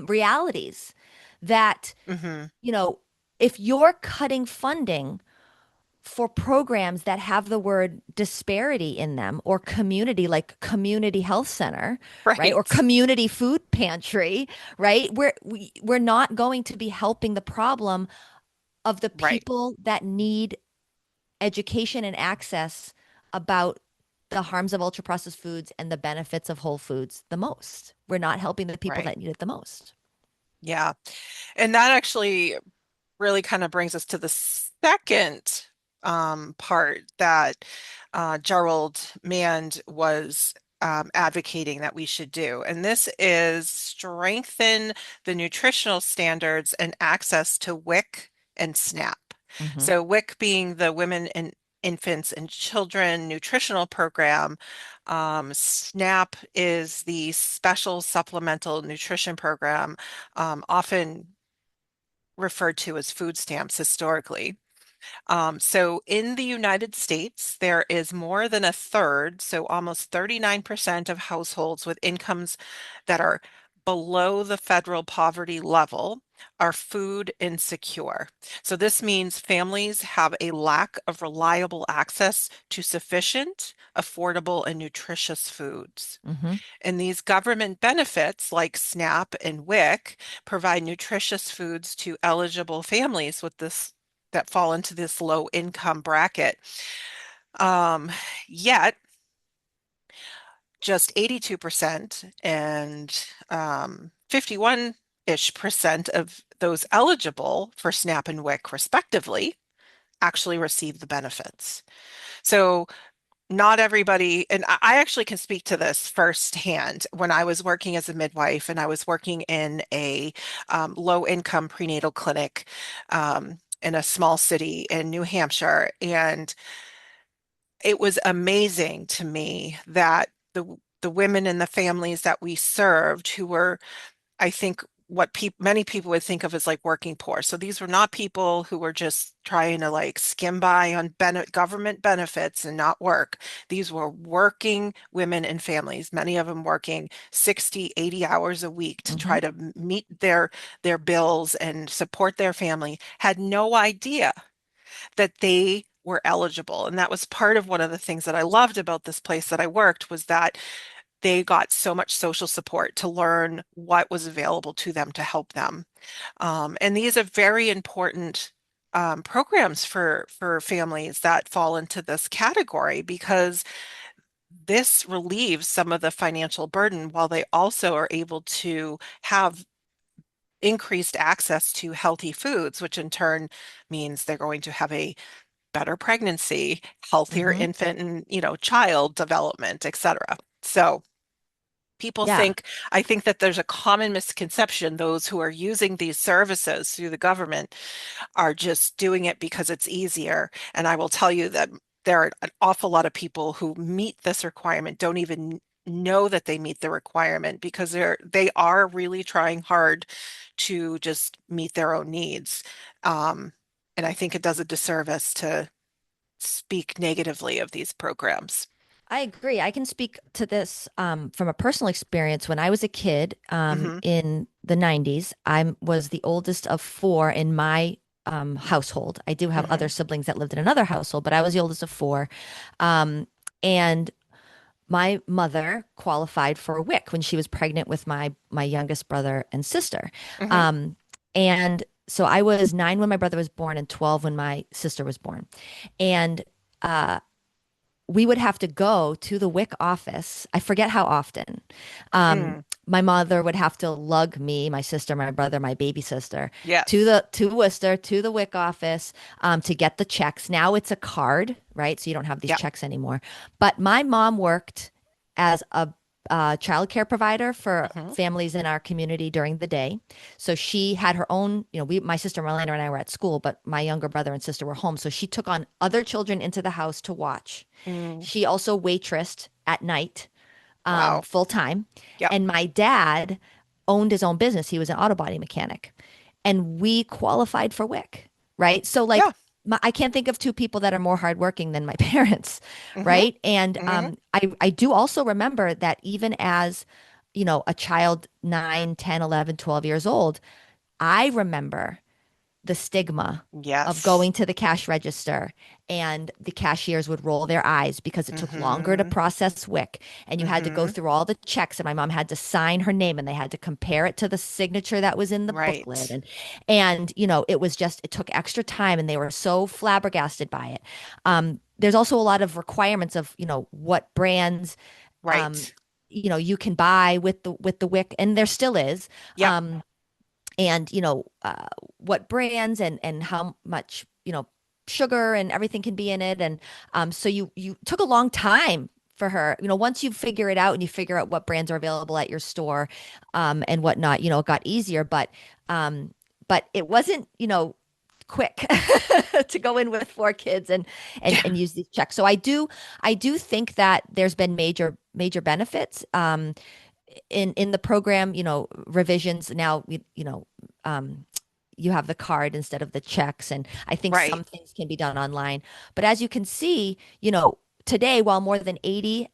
Speaker 2: realities that,
Speaker 1: Hmm.
Speaker 2: you know, if you're cutting funding for programs that have the word disparity in them or community, like community health center, right? Or
Speaker 1: Right.
Speaker 2: community food pantry, right? We're not going to be helping the problem of the
Speaker 1: Right.
Speaker 2: people that need education and access about the harms of ultra processed foods and the benefits of whole foods the most. We're not helping the people
Speaker 1: Right.
Speaker 2: that need it the most.
Speaker 1: Yeah. And that actually really kind of brings us to the second part that Gerald Mand was advocating that we should do. And this is strengthen the nutritional standards and access to WIC and SNAP.
Speaker 2: Hmm.
Speaker 1: So, WIC being the Women and Infants and Children Nutritional Program. SNAP is the Special Supplemental Nutrition Program, often referred to as food stamps historically. So in the United States, there is more than a third, so almost 39% of households with incomes that are below the federal poverty level are food insecure. So this means families have a lack of reliable access to sufficient, affordable, and nutritious foods.
Speaker 2: Hmm.
Speaker 1: And these government benefits, like SNAP and WIC, provide nutritious foods to eligible families with this that fall into this low income bracket. Um, Yet, just 82% and 51-ish% of those eligible for SNAP and WIC, respectively, actually receive the benefits. So not everybody, and I actually can speak to this firsthand. When I was working as a midwife and I was working in a low income prenatal clinic in a small city in New Hampshire, and it was amazing to me that the women and the families that we served who were, I think, what many people would think of as like working poor. So these were not people who were just trying to like skim by on government benefits and not work. These were working women and families, many of them working 60, 80 hours a week to
Speaker 2: Hmm.
Speaker 1: try to meet their bills and support their family, had no idea that they were eligible. And that was part of one of the things that I loved about this place that I worked was that they got so much social support to learn what was available to them to help them. And these are very important programs for families that fall into this category because this relieves some of the financial burden while they also are able to have increased access to healthy foods, which in turn means they're going to have a better pregnancy, healthier
Speaker 2: Hmm.
Speaker 1: infant and, child development, etc. So
Speaker 2: Yeah,
Speaker 1: I think that there's a common misconception. Those who are using these services through the government are just doing it because it's easier. And I will tell you that there are an awful lot of people who meet this requirement, don't even know that they meet the requirement because they are really trying hard to just meet their own needs. Um, and I think it does a disservice to speak negatively of these programs.
Speaker 2: I agree. I can speak to this from a personal experience. When I was a kid
Speaker 1: Hmm.
Speaker 2: in the 90s, I was the oldest of four in my household. I do have other
Speaker 1: Hmm.
Speaker 2: siblings that lived in another household, but I was the oldest of four. Um, and my mother qualified for a WIC when she was pregnant with my youngest brother and sister.
Speaker 1: Hmm.
Speaker 2: Um, and so I was 9 when my brother was born and 12 when my sister was born. And uh, we would have to go to the WIC office. I forget how often.
Speaker 1: Mm.
Speaker 2: My mother would have to lug me, my sister, my brother, my baby sister
Speaker 1: Yes.
Speaker 2: to Worcester, to the WIC office to get the checks. Now it's a card, right? So you don't have these
Speaker 1: Yeah.
Speaker 2: checks anymore. But my mom worked as a child care provider for
Speaker 1: Hmm.
Speaker 2: families in our community during the day. So she had her own, my sister Marlena and I were at school, but my younger brother and sister were home. So she took on other children into the house to watch.
Speaker 1: Mm.
Speaker 2: She also waitressed at night,
Speaker 1: Wow.
Speaker 2: full time.
Speaker 1: Yep.
Speaker 2: And my dad owned his own business. He was an auto body mechanic. And we qualified for WIC, right? So, like,
Speaker 1: Yeah.
Speaker 2: I can't think of two people that are more hardworking than my parents,
Speaker 1: Hmm.
Speaker 2: right? And
Speaker 1: Hmm.
Speaker 2: I do also remember that even as, a child 9, 10, 11, 12 years old, I remember the stigma of
Speaker 1: Yes.
Speaker 2: going to the cash register and the cashiers would roll their eyes because it took longer to
Speaker 1: Hmm.
Speaker 2: process WIC and you had to go
Speaker 1: Hmm.
Speaker 2: through all the checks and my mom had to sign her name and they had to compare it to the signature that was in the booklet
Speaker 1: Right.
Speaker 2: and it was just it took extra time and they were so flabbergasted by it. There's also a lot of requirements of what brands um,
Speaker 1: Right.
Speaker 2: you can buy with the WIC and there still is.
Speaker 1: Yep.
Speaker 2: And what brands and how much sugar and everything can be in it and so you took a long time for her. Once you figure it out and you figure out what brands are available at your store, and whatnot, it got easier. But it wasn't, quick to go in with 4 kids and use these checks. So I do think that there's been major benefits in the program, revisions now, you have the card instead of the checks. And I think
Speaker 1: Right.
Speaker 2: some things can be done online. But as you can see, today, while more than 80%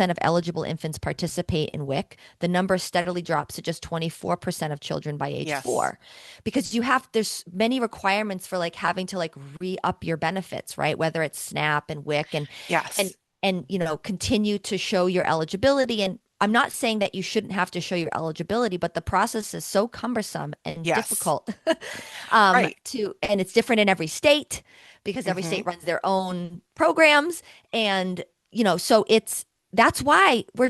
Speaker 2: of eligible infants participate in WIC, the number steadily drops to just 24% of children by age
Speaker 1: Yes.
Speaker 2: 4. Because there's many requirements for like having to like re-up your benefits, right? Whether it's SNAP and WIC and
Speaker 1: Yes.
Speaker 2: continue to show your eligibility. And I'm not saying that you shouldn't have to show your eligibility, but the process is so cumbersome and
Speaker 1: Yes.
Speaker 2: difficult,
Speaker 1: Right.
Speaker 2: and it's different in every state because every
Speaker 1: Hmm.
Speaker 2: state runs their own programs. And, so that's why we're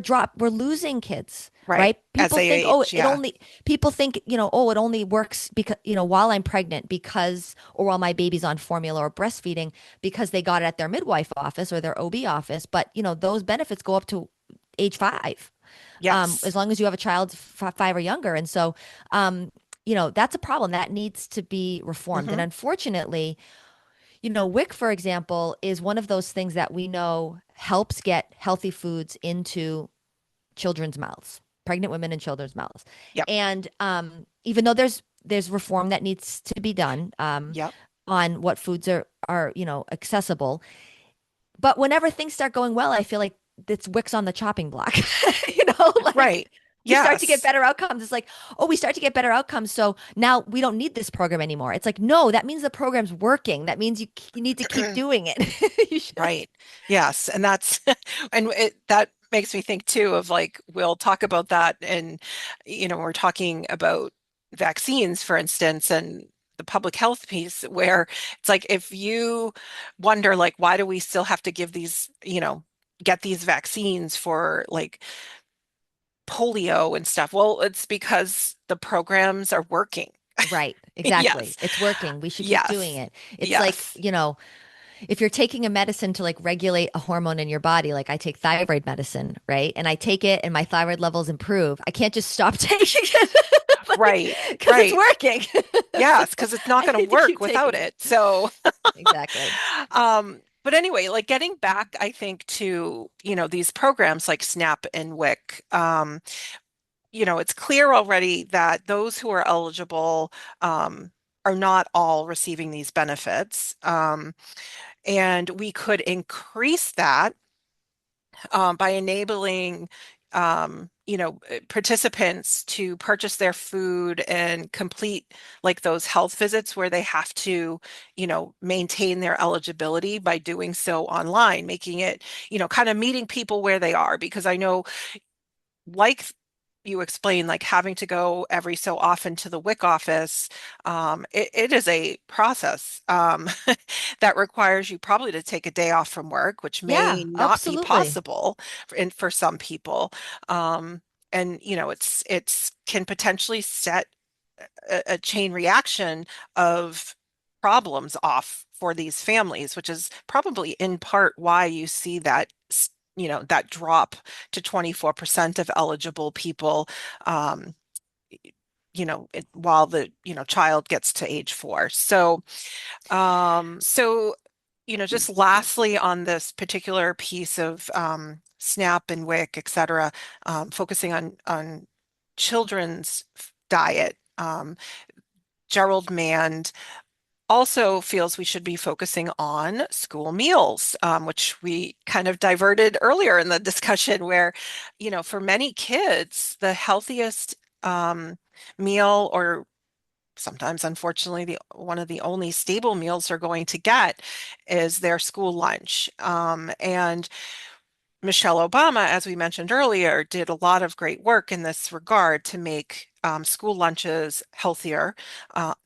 Speaker 2: losing kids,
Speaker 1: Right.
Speaker 2: right?
Speaker 1: As
Speaker 2: People
Speaker 1: they
Speaker 2: think, oh,
Speaker 1: age. Yeah.
Speaker 2: people think, oh, it only works because, while I'm pregnant because, or while my baby's on formula or breastfeeding because they got it at their midwife office or their OB office. But, those benefits go up to age 5,
Speaker 1: Yes.
Speaker 2: as long as you have a child 5 or younger. And so, that's a problem that needs to be reformed. And
Speaker 1: Hmm.
Speaker 2: unfortunately, WIC, for example, is one of those things that we know helps get healthy foods into children's mouths, pregnant women and children's mouths.
Speaker 1: Yep.
Speaker 2: And even though there's reform that needs to be done,
Speaker 1: Yep.
Speaker 2: on what foods are accessible, but whenever things start going well, I feel like it's Wix on the chopping block. Like
Speaker 1: Right.
Speaker 2: we start to get
Speaker 1: Yes.
Speaker 2: better outcomes. It's like, oh, we start to get better outcomes. So now we don't need this program anymore. It's like, no, that means the program's working. That means you need to keep doing it. You should.
Speaker 1: Right. Yes. And that's, that makes me think too of like, we'll talk about that. And, we're talking about vaccines, for instance, and the public health piece where it's like, if you wonder, like, why do we still have to give these, get these vaccines for like polio and stuff? Well, it's because the programs are working.
Speaker 2: Right.
Speaker 1: Yes.
Speaker 2: Exactly. It's working. We should keep doing
Speaker 1: Yes.
Speaker 2: it. It's like,
Speaker 1: Yes.
Speaker 2: if you're taking a medicine to like regulate a hormone in your body, like I take thyroid medicine, right? And I take it and my thyroid levels improve. I can't just stop taking it like
Speaker 1: Right.
Speaker 2: because it's
Speaker 1: Right.
Speaker 2: working.
Speaker 1: Yes, because it's not
Speaker 2: I
Speaker 1: going to
Speaker 2: need to
Speaker 1: work
Speaker 2: keep
Speaker 1: without
Speaker 2: taking it.
Speaker 1: it. So,
Speaker 2: Exactly.
Speaker 1: but anyway, like getting back, I think to, these programs like SNAP and WIC, it's clear already that those who are eligible, are not all receiving these benefits. And we could increase that by enabling participants to purchase their food and complete like those health visits where they have to, maintain their eligibility by doing so online, making it, kind of meeting people where they are. Because I know, like you explained, like having to go every so often to the WIC office, it is a process that requires you probably to take a day off from work, which may
Speaker 2: Yeah,
Speaker 1: not be
Speaker 2: absolutely.
Speaker 1: possible for some people. Um, and it's can potentially set a chain reaction of problems off for these families, which is probably in part why you see that that drop to 24% of eligible people, um, while the child gets to age 4. So just lastly on this particular piece of SNAP and WIC, et cetera, focusing on children's diet. Gerald Mand also feels we should be focusing on school meals, which we kind of diverted earlier in the discussion, where, for many kids, the healthiest meal, or sometimes, unfortunately, the one of the only stable meals they're going to get is their school lunch. And Michelle Obama, as we mentioned earlier, did a lot of great work in this regard to make school lunches healthier,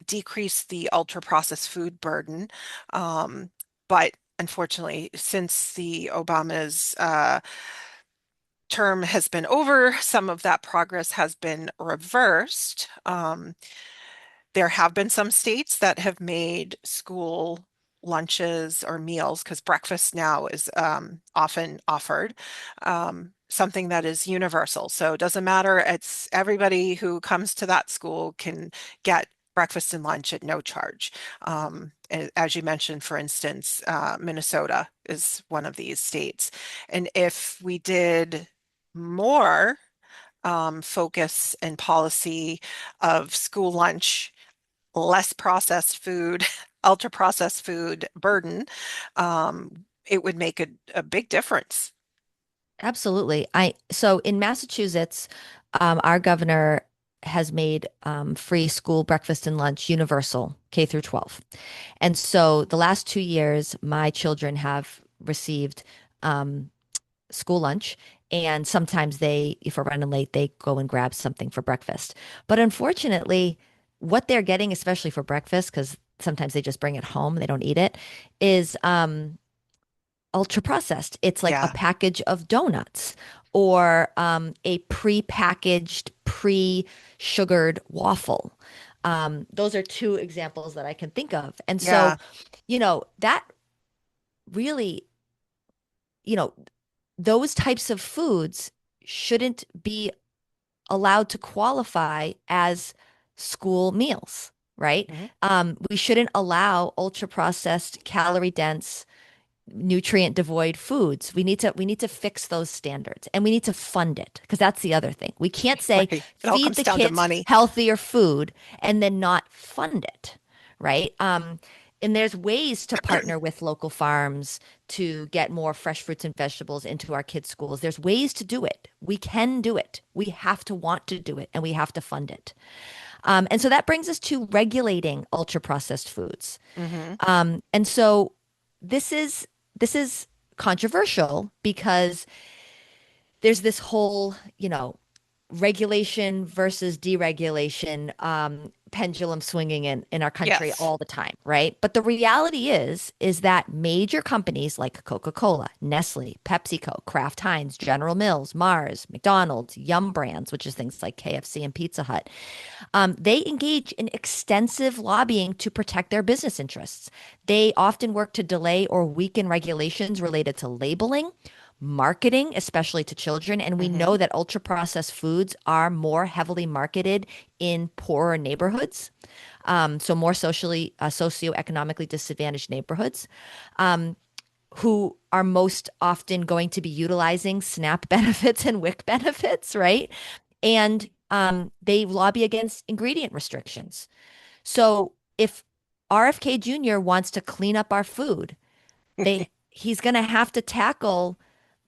Speaker 1: decrease the ultra-processed food burden. But unfortunately, since the Obama's term has been over, some of that progress has been reversed. There have been some states that have made school lunches or meals, because breakfast now is often offered, something that is universal. So it doesn't matter, it's everybody who comes to that school can get breakfast and lunch at no charge. As you mentioned, for instance, Minnesota is one of these states. And if we did more focus and policy of school lunch, less processed food, ultra processed food burden, it would make a big difference.
Speaker 2: Absolutely. So in Massachusetts, our governor has made free school breakfast and lunch universal, K through 12. And so the last 2 years, my children have received um, school lunch. And sometimes they, if we're running late, they go and grab something for breakfast. But unfortunately, what they're getting, especially for breakfast, because sometimes they just bring it home, they don't eat it, is ultra processed. It's like a
Speaker 1: Yeah.
Speaker 2: package of donuts or a pre-packaged, pre-sugared waffle. Those are two examples that I can think of. And so,
Speaker 1: Yeah.
Speaker 2: that really, you know, those types of foods shouldn't be allowed to qualify as school meals, right?
Speaker 1: Mhm.
Speaker 2: We shouldn't allow ultra processed, calorie dense, nutrient devoid foods. We need to fix those standards and we need to fund it because that's the other thing. We can't say
Speaker 1: Right. It all
Speaker 2: feed
Speaker 1: comes
Speaker 2: the
Speaker 1: down to
Speaker 2: kids
Speaker 1: money.
Speaker 2: healthier food and then not fund it, right? And there's ways to partner with local farms to get more fresh fruits and vegetables into our kids' schools. There's ways to do it. We can do it. We have to want to do it and we have to fund it. And so that brings us to regulating ultra processed foods.
Speaker 1: Hmm.
Speaker 2: And so this is controversial because there's this whole, regulation versus deregulation pendulum swinging in our country
Speaker 1: Yes.
Speaker 2: all the time, right? But the reality is that major companies like Coca-Cola, Nestle, PepsiCo, Kraft Heinz, General Mills, Mars, McDonald's, Yum Brands, which is things like KFC and Pizza Hut, they engage in extensive lobbying to protect their business interests. They often work to delay or weaken regulations related to labeling, marketing, especially to children. And we
Speaker 1: Hmm.
Speaker 2: know that ultra processed foods are more heavily marketed in poorer neighborhoods, so more socioeconomically disadvantaged neighborhoods. Who are most often going to be utilizing SNAP benefits and WIC benefits, right? And they lobby against ingredient restrictions. So if RFK Jr. wants to clean up our food, he's going to have to tackle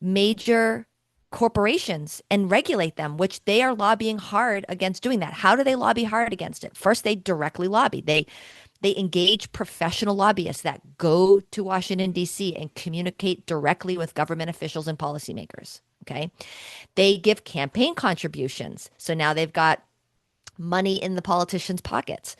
Speaker 2: major corporations and regulate them, which they are lobbying hard against doing that. How do they lobby hard against it? First, they directly lobby. They engage professional lobbyists that go to Washington, D.C. and communicate directly with government officials and policymakers. Okay. They give campaign contributions. So now they've got money in the politicians' pockets.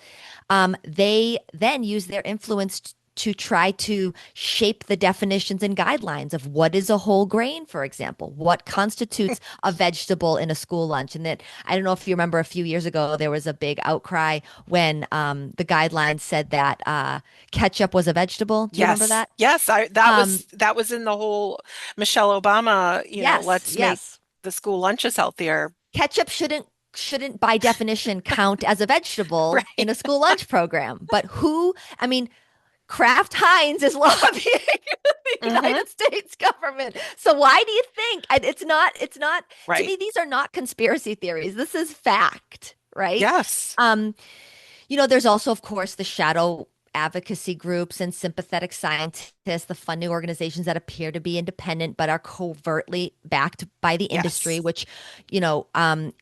Speaker 2: They then use their influence to try to shape the definitions and guidelines of what is a whole grain, for example, what constitutes a vegetable in a school lunch. And that I don't know if you remember a few years ago, there was a big outcry when the guidelines said that ketchup was a vegetable. Do you remember
Speaker 1: Yes.
Speaker 2: that?
Speaker 1: Yes.
Speaker 2: Um,
Speaker 1: That was in the whole Michelle Obama,
Speaker 2: yes,
Speaker 1: let's make
Speaker 2: yes.
Speaker 1: the school lunches healthier.
Speaker 2: Ketchup shouldn't by definition count as a vegetable in a
Speaker 1: Right.
Speaker 2: school lunch program. But I mean, Kraft Heinz is lobbying the
Speaker 1: Hmm.
Speaker 2: United States government. So why do you think it's not to
Speaker 1: Right.
Speaker 2: me these are not conspiracy theories. This is fact, right?
Speaker 1: Yes.
Speaker 2: Um there's also, of course, the shadow advocacy groups and sympathetic scientists, the funding organizations that appear to be independent but are covertly backed by the industry,
Speaker 1: Yes.
Speaker 2: which,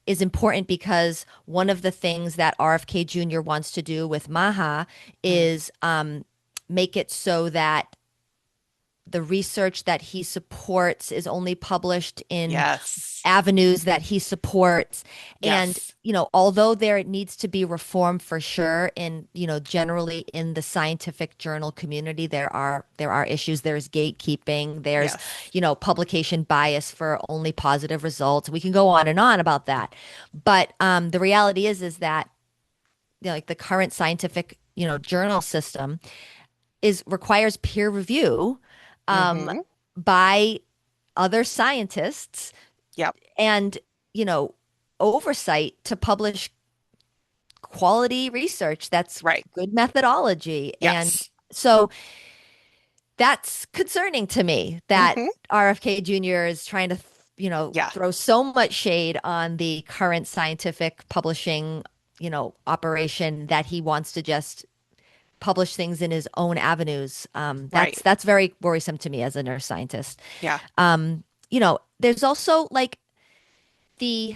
Speaker 2: is important because one of the things that RFK Jr. wants to do with MAHA
Speaker 1: Mm.
Speaker 2: is make it so that the research that he supports is only published in
Speaker 1: Yes.
Speaker 2: avenues that he supports. And,
Speaker 1: Yes.
Speaker 2: although there needs to be reform for sure in, generally in the scientific journal community, there are issues. There's gatekeeping, there's,
Speaker 1: Yes.
Speaker 2: publication bias for only positive results. We can go on and on about that. But the reality is that, like the current scientific, journal system is requires peer review um,
Speaker 1: Mm-hmm.
Speaker 2: by other scientists
Speaker 1: Yep.
Speaker 2: and, you know, oversight to publish quality research that's
Speaker 1: Right.
Speaker 2: good methodology. And
Speaker 1: Yes.
Speaker 2: so that's concerning to me that
Speaker 1: Mm-hmm.
Speaker 2: RFK Jr. is trying to,
Speaker 1: Yeah.
Speaker 2: throw so much shade on the current scientific publishing, operation that he wants to just publish things in his own avenues.
Speaker 1: Right.
Speaker 2: That's very worrisome to me as a nurse scientist.
Speaker 1: Yeah.
Speaker 2: There's also like the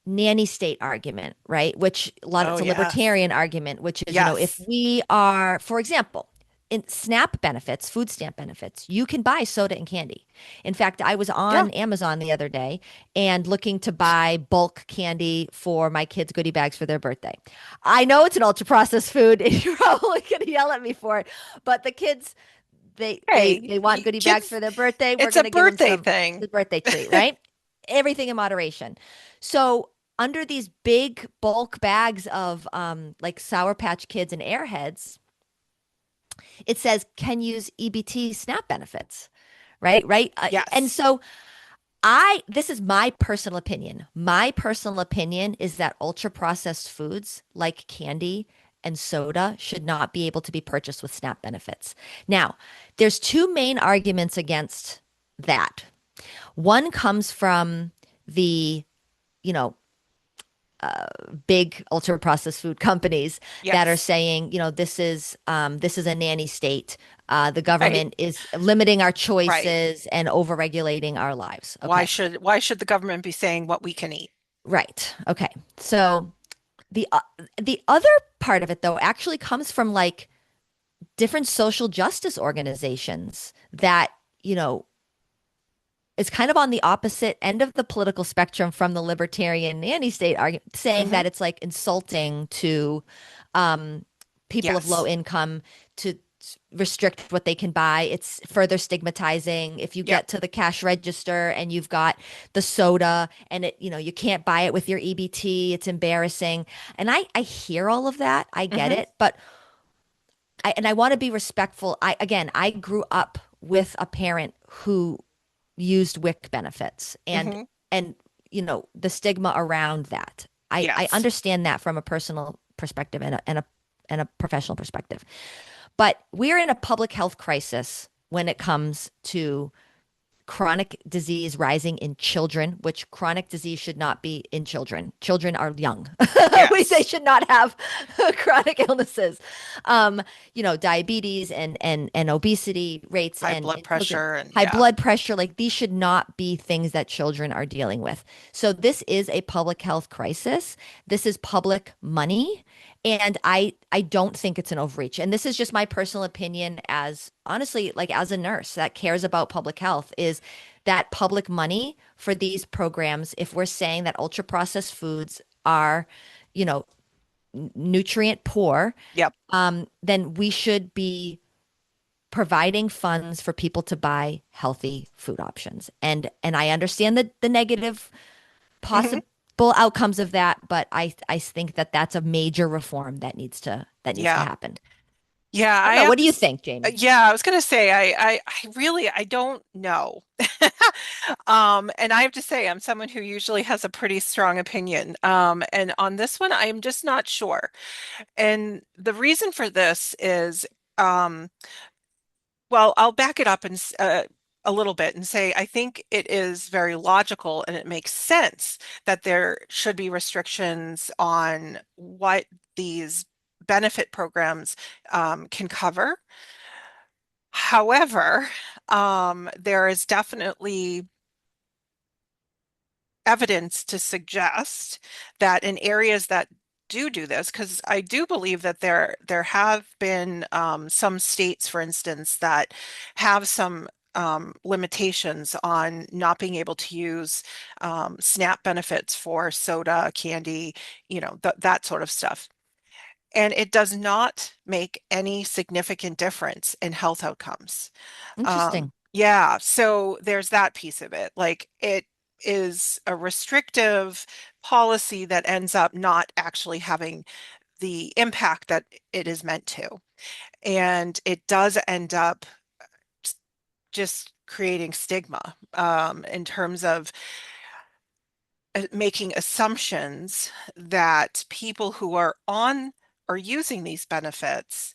Speaker 2: nanny state argument, right? Which a lot,
Speaker 1: Oh,
Speaker 2: it's a
Speaker 1: yes.
Speaker 2: libertarian argument, which is, if
Speaker 1: Yes.
Speaker 2: we are, for example, in SNAP benefits, food stamp benefits, you can buy soda and candy. In fact, I was
Speaker 1: Yeah.
Speaker 2: on Amazon the other day and looking to buy bulk candy for my kids' goodie bags for their birthday. I know it's an ultra processed food, and you're probably going to yell at me for it, but the kids,
Speaker 1: Hey,
Speaker 2: they want goodie bags
Speaker 1: kids,
Speaker 2: for their birthday. We're
Speaker 1: it's
Speaker 2: going
Speaker 1: a
Speaker 2: to give them
Speaker 1: birthday
Speaker 2: some
Speaker 1: thing.
Speaker 2: the birthday treat, right? Everything in moderation. So under these big bulk bags of like Sour Patch Kids and Airheads, it says can use EBT SNAP benefits, right? Right. And
Speaker 1: Yes.
Speaker 2: so this is my personal opinion. My personal opinion is that ultra processed foods like candy and soda should not be able to be purchased with SNAP benefits. Now, there's two main arguments against that. One comes from the, you know, big ultra processed food companies that are
Speaker 1: Yes.
Speaker 2: saying, this is a nanny state. The
Speaker 1: Right.
Speaker 2: government is limiting our
Speaker 1: Right.
Speaker 2: choices and over regulating our lives. Okay.
Speaker 1: Why should the government be saying what we can eat?
Speaker 2: Right. Okay. So the uh, the other part of it though actually comes from like different social justice organizations that, you know, is kind of on the opposite end of the political spectrum from the libertarian nanny state argument, saying
Speaker 1: Hmm.
Speaker 2: that it's like insulting to um, people of low
Speaker 1: Yes.
Speaker 2: income to restrict what they can buy. It's further stigmatizing. If you
Speaker 1: Yep.
Speaker 2: get to the cash register and you've got the soda and you can't buy it with your EBT, it's embarrassing. And I hear all of that. I get
Speaker 1: Hmm.
Speaker 2: it, but I want to be respectful. I grew up with a parent who used WIC benefits
Speaker 1: Hmm.
Speaker 2: and the stigma around that. I
Speaker 1: Yes.
Speaker 2: understand that from a personal perspective and a professional perspective. But we're in a public health crisis when it comes to chronic disease rising in children, which chronic disease should not be in children. Children are young. They
Speaker 1: Yes.
Speaker 2: should not have chronic illnesses. Diabetes and obesity rates
Speaker 1: High
Speaker 2: and
Speaker 1: blood
Speaker 2: in children,
Speaker 1: pressure and
Speaker 2: high
Speaker 1: yeah.
Speaker 2: blood pressure, like these should not be things that children are dealing with. So this is a public health crisis. This is public money. And I don't think it's an overreach. And this is just my personal opinion as honestly, like as a nurse that cares about public health, is that public money for these programs, if we're saying that ultra processed foods are, you know, nutrient poor,
Speaker 1: Yep.
Speaker 2: then we should be providing funds for people to buy healthy food options. And I understand the negative
Speaker 1: Hmm.
Speaker 2: possible outcomes of that, but I think that that's a major reform that needs to
Speaker 1: Yeah.
Speaker 2: happen.
Speaker 1: Yeah,
Speaker 2: I don't
Speaker 1: I
Speaker 2: know.
Speaker 1: have
Speaker 2: What
Speaker 1: to
Speaker 2: do you think, Jamie?
Speaker 1: yeah, I was gonna say I really I don't know. And I have to say I'm someone who usually has a pretty strong opinion. And on this one I'm just not sure. And the reason for this is um well, I'll back it up a little bit and say I think it is very logical and it makes sense that there should be restrictions on what these benefit programs can cover. However, there is definitely evidence to suggest that in areas that do this, because I do believe that there have been some states, for instance, that have some limitations on not being able to use SNAP benefits for soda, candy, that sort of stuff. And it does not make any significant difference in health outcomes.
Speaker 2: Interesting.
Speaker 1: Yeah, so there's that piece of it. Like it is a restrictive policy that ends up not actually having the impact that it is meant to. And it does end up just creating stigma in terms of making assumptions that people who are on or using these benefits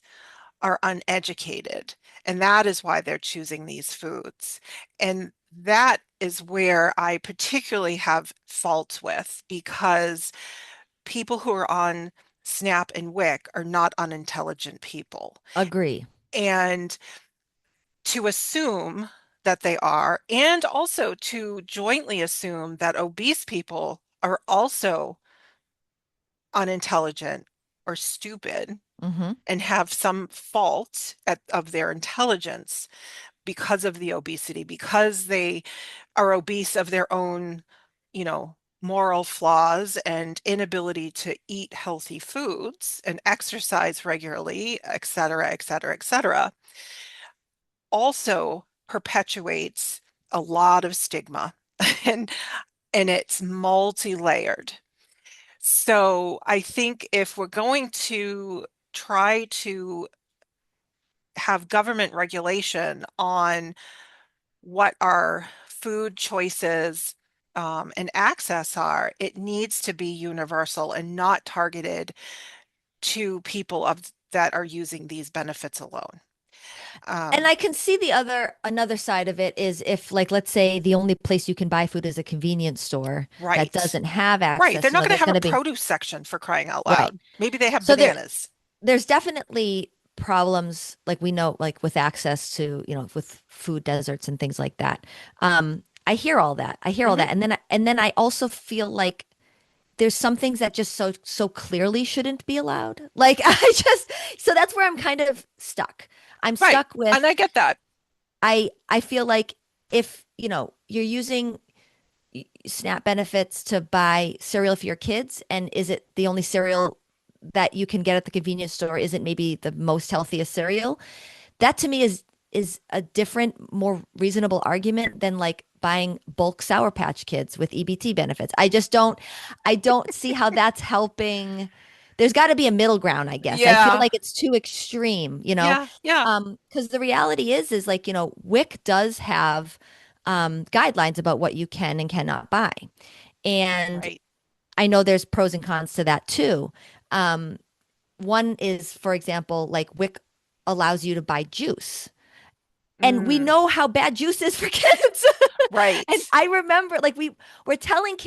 Speaker 1: are uneducated. And that is why they're choosing these foods. And that is where I particularly have fault with, because people who are on SNAP and WIC are not unintelligent people.
Speaker 2: Agree.
Speaker 1: And to assume that they are, and also to jointly assume that obese people are also unintelligent or stupid
Speaker 2: Hmm.
Speaker 1: and have some fault of their intelligence because of the obesity, because they are obese of their own, moral flaws and inability to eat healthy foods and exercise regularly, et cetera, et cetera, et cetera, also perpetuates a lot of stigma and it's multi-layered. So I think if we're going to try to have government regulation on what our food choices and access are, it needs to be universal and not targeted to people that are using these benefits alone.
Speaker 2: And
Speaker 1: Um,
Speaker 2: I can see another side of it is if, like, let's say the only place you can buy food is a convenience store that
Speaker 1: right.
Speaker 2: doesn't have
Speaker 1: Right. They're
Speaker 2: access,
Speaker 1: not going to
Speaker 2: there's
Speaker 1: have a
Speaker 2: going to be,
Speaker 1: produce section for crying out
Speaker 2: right.
Speaker 1: loud. Maybe they have
Speaker 2: So
Speaker 1: bananas.
Speaker 2: there's definitely problems, like we know, like with access to, with food deserts and things like that. I hear all that. I hear all
Speaker 1: Hmm.
Speaker 2: that. And then I also feel like there's some things that just so clearly shouldn't be allowed. Like so that's where I'm kind of stuck. I'm
Speaker 1: Right.
Speaker 2: stuck
Speaker 1: And I
Speaker 2: with
Speaker 1: get that.
Speaker 2: I feel like if, you're using SNAP benefits to buy cereal for your kids, and is it the only cereal that you can get at the convenience store isn't maybe the most healthiest cereal? That to me is a different, more reasonable argument than like buying bulk Sour Patch Kids with EBT benefits. I don't see how that's helping. There's got to be a middle ground, I guess. I feel
Speaker 1: Yeah.
Speaker 2: like it's too extreme,
Speaker 1: Yeah. Yeah.
Speaker 2: because the reality is like, WIC does have guidelines about what you can and cannot buy. And
Speaker 1: Right.
Speaker 2: I know there's pros and cons to that too. Um, One is, for example, like WIC allows you to buy juice. And we
Speaker 1: Mm,
Speaker 2: know how bad juice is for kids. And
Speaker 1: right.
Speaker 2: I remember like we're telling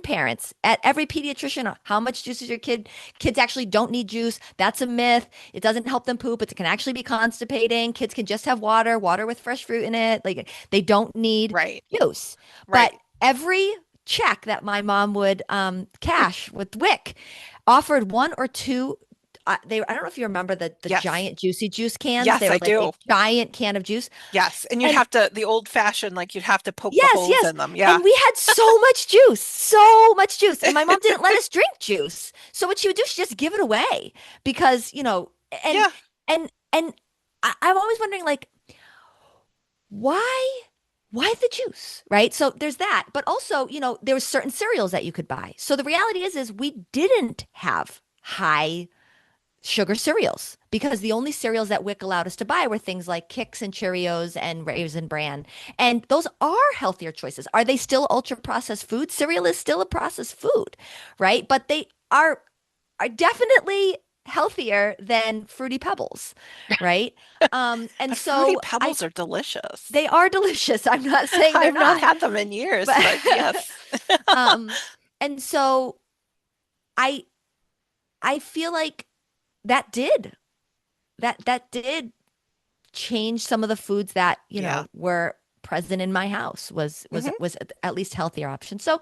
Speaker 2: parents at every pediatrician how much juice is your kids actually don't need juice. That's a myth. It doesn't help them poop. It can actually be constipating. Kids can just have water with fresh fruit in it. Like they don't need
Speaker 1: Right.
Speaker 2: juice. But
Speaker 1: Right.
Speaker 2: every check that my mom would cash with WIC offered one or two. I don't know if you remember the
Speaker 1: Yes.
Speaker 2: giant juicy juice cans.
Speaker 1: Yes,
Speaker 2: They
Speaker 1: I
Speaker 2: were like a
Speaker 1: do.
Speaker 2: giant can of juice.
Speaker 1: Yes. And you'd
Speaker 2: And
Speaker 1: have to, the old fashioned, like you'd have to poke the
Speaker 2: yes,
Speaker 1: holes
Speaker 2: yes.
Speaker 1: in them. Yeah.
Speaker 2: And we had so much juice, so much juice. And my mom didn't let us drink juice. So what she would do, she just give it away because, and
Speaker 1: Yeah.
Speaker 2: and I'm always wondering like why why the juice, right? So there's that. But also, there was certain cereals that you could buy. So the reality is we didn't have high sugar cereals because the only cereals that WIC allowed us to buy were things like Kix and Cheerios and Raisin Bran. And those are healthier choices. Are they still ultra processed food? Cereal is still a processed food, right? But they are definitely healthier than Fruity Pebbles, right? And
Speaker 1: But Fruity
Speaker 2: so I
Speaker 1: Pebbles are delicious.
Speaker 2: they are delicious. I'm not saying they're
Speaker 1: I've not
Speaker 2: not.
Speaker 1: had them in years,
Speaker 2: But
Speaker 1: but yes.
Speaker 2: um and so I I feel like that did that did change some of the foods that,
Speaker 1: Yeah.
Speaker 2: were present in my house was was
Speaker 1: Hmm.
Speaker 2: was at least healthier option. So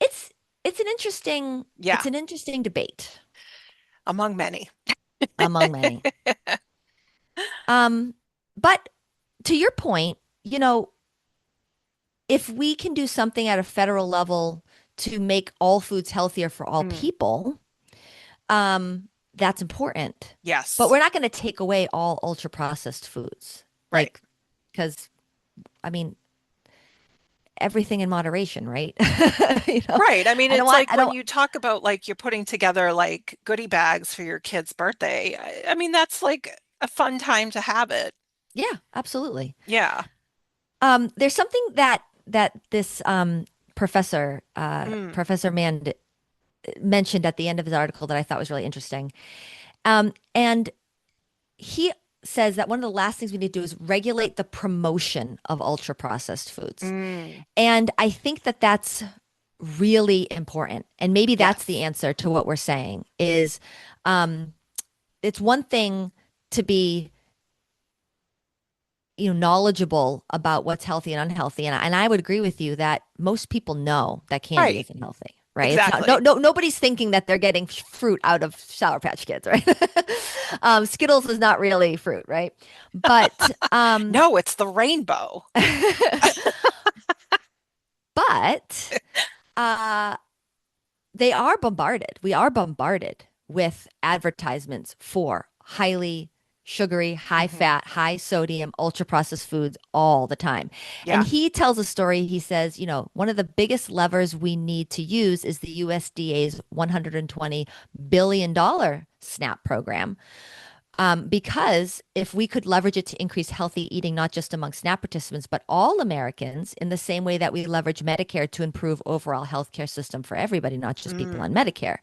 Speaker 2: it's it's an interesting
Speaker 1: Yeah.
Speaker 2: it's an interesting debate
Speaker 1: Among many.
Speaker 2: among many. Um, but to your point, if we can do something at a federal level to make all foods healthier for all
Speaker 1: Mm,
Speaker 2: people, that's important. But
Speaker 1: yes.
Speaker 2: we're not going to take away all ultra processed foods.
Speaker 1: Right.
Speaker 2: Like, because I mean, everything in moderation, right? You know,
Speaker 1: Right. I mean,
Speaker 2: I don't
Speaker 1: it's
Speaker 2: want,
Speaker 1: like
Speaker 2: I
Speaker 1: when
Speaker 2: don't,
Speaker 1: you talk about like you're putting together like goodie bags for your kid's birthday. I mean, that's like a fun time to have it.
Speaker 2: yeah, absolutely.
Speaker 1: Yeah.
Speaker 2: There's something that this professor,
Speaker 1: Mm,
Speaker 2: Professor Mand mentioned at the end of his article that I thought was really interesting. And he says that one of the last things we need to do is regulate the promotion of ultra processed foods.
Speaker 1: mm,
Speaker 2: And I think that that's really important. And maybe that's the
Speaker 1: yes.
Speaker 2: answer to what we're saying is um, it's one thing to be knowledgeable about what's healthy and unhealthy. And I would agree with you that most people know that candy
Speaker 1: Right.
Speaker 2: isn't healthy, right? It's not,
Speaker 1: Exactly.
Speaker 2: nobody's thinking that they're getting fruit out of Sour Patch Kids, right? Skittles is not really fruit, right? But,
Speaker 1: No, it's the rainbow.
Speaker 2: but, uh, they are bombarded. We are bombarded with advertisements for highly sugary, high
Speaker 1: Hmm.
Speaker 2: fat, high sodium, ultra processed foods all the time. And
Speaker 1: Yeah.
Speaker 2: he tells a story. He says, one of the biggest levers we need to use is the USDA's $120 billion SNAP program, because if we could leverage it to increase healthy eating, not just among SNAP participants, but all Americans, in the same way that we leverage Medicare to improve overall healthcare system for everybody, not just people on
Speaker 1: Mm,
Speaker 2: Medicare.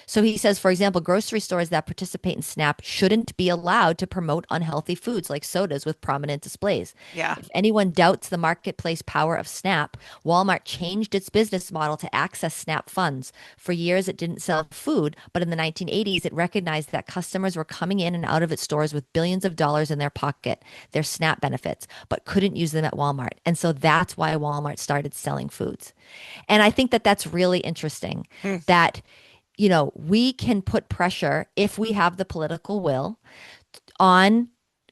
Speaker 2: So he says, for example, grocery stores that participate in SNAP shouldn't be allowed to promote unhealthy foods like sodas with prominent displays.
Speaker 1: yeah.
Speaker 2: If anyone doubts the marketplace power of SNAP, Walmart changed its business model to access SNAP funds. For years, it didn't sell food, but in the 1980s, it recognized that customers were coming in and out of its stores with billions of dollars in their pocket, their SNAP benefits, but couldn't use them at Walmart. And so that's why Walmart started selling foods. And I think that that's really interesting
Speaker 1: Mm,
Speaker 2: that, we can put pressure if we have the political will on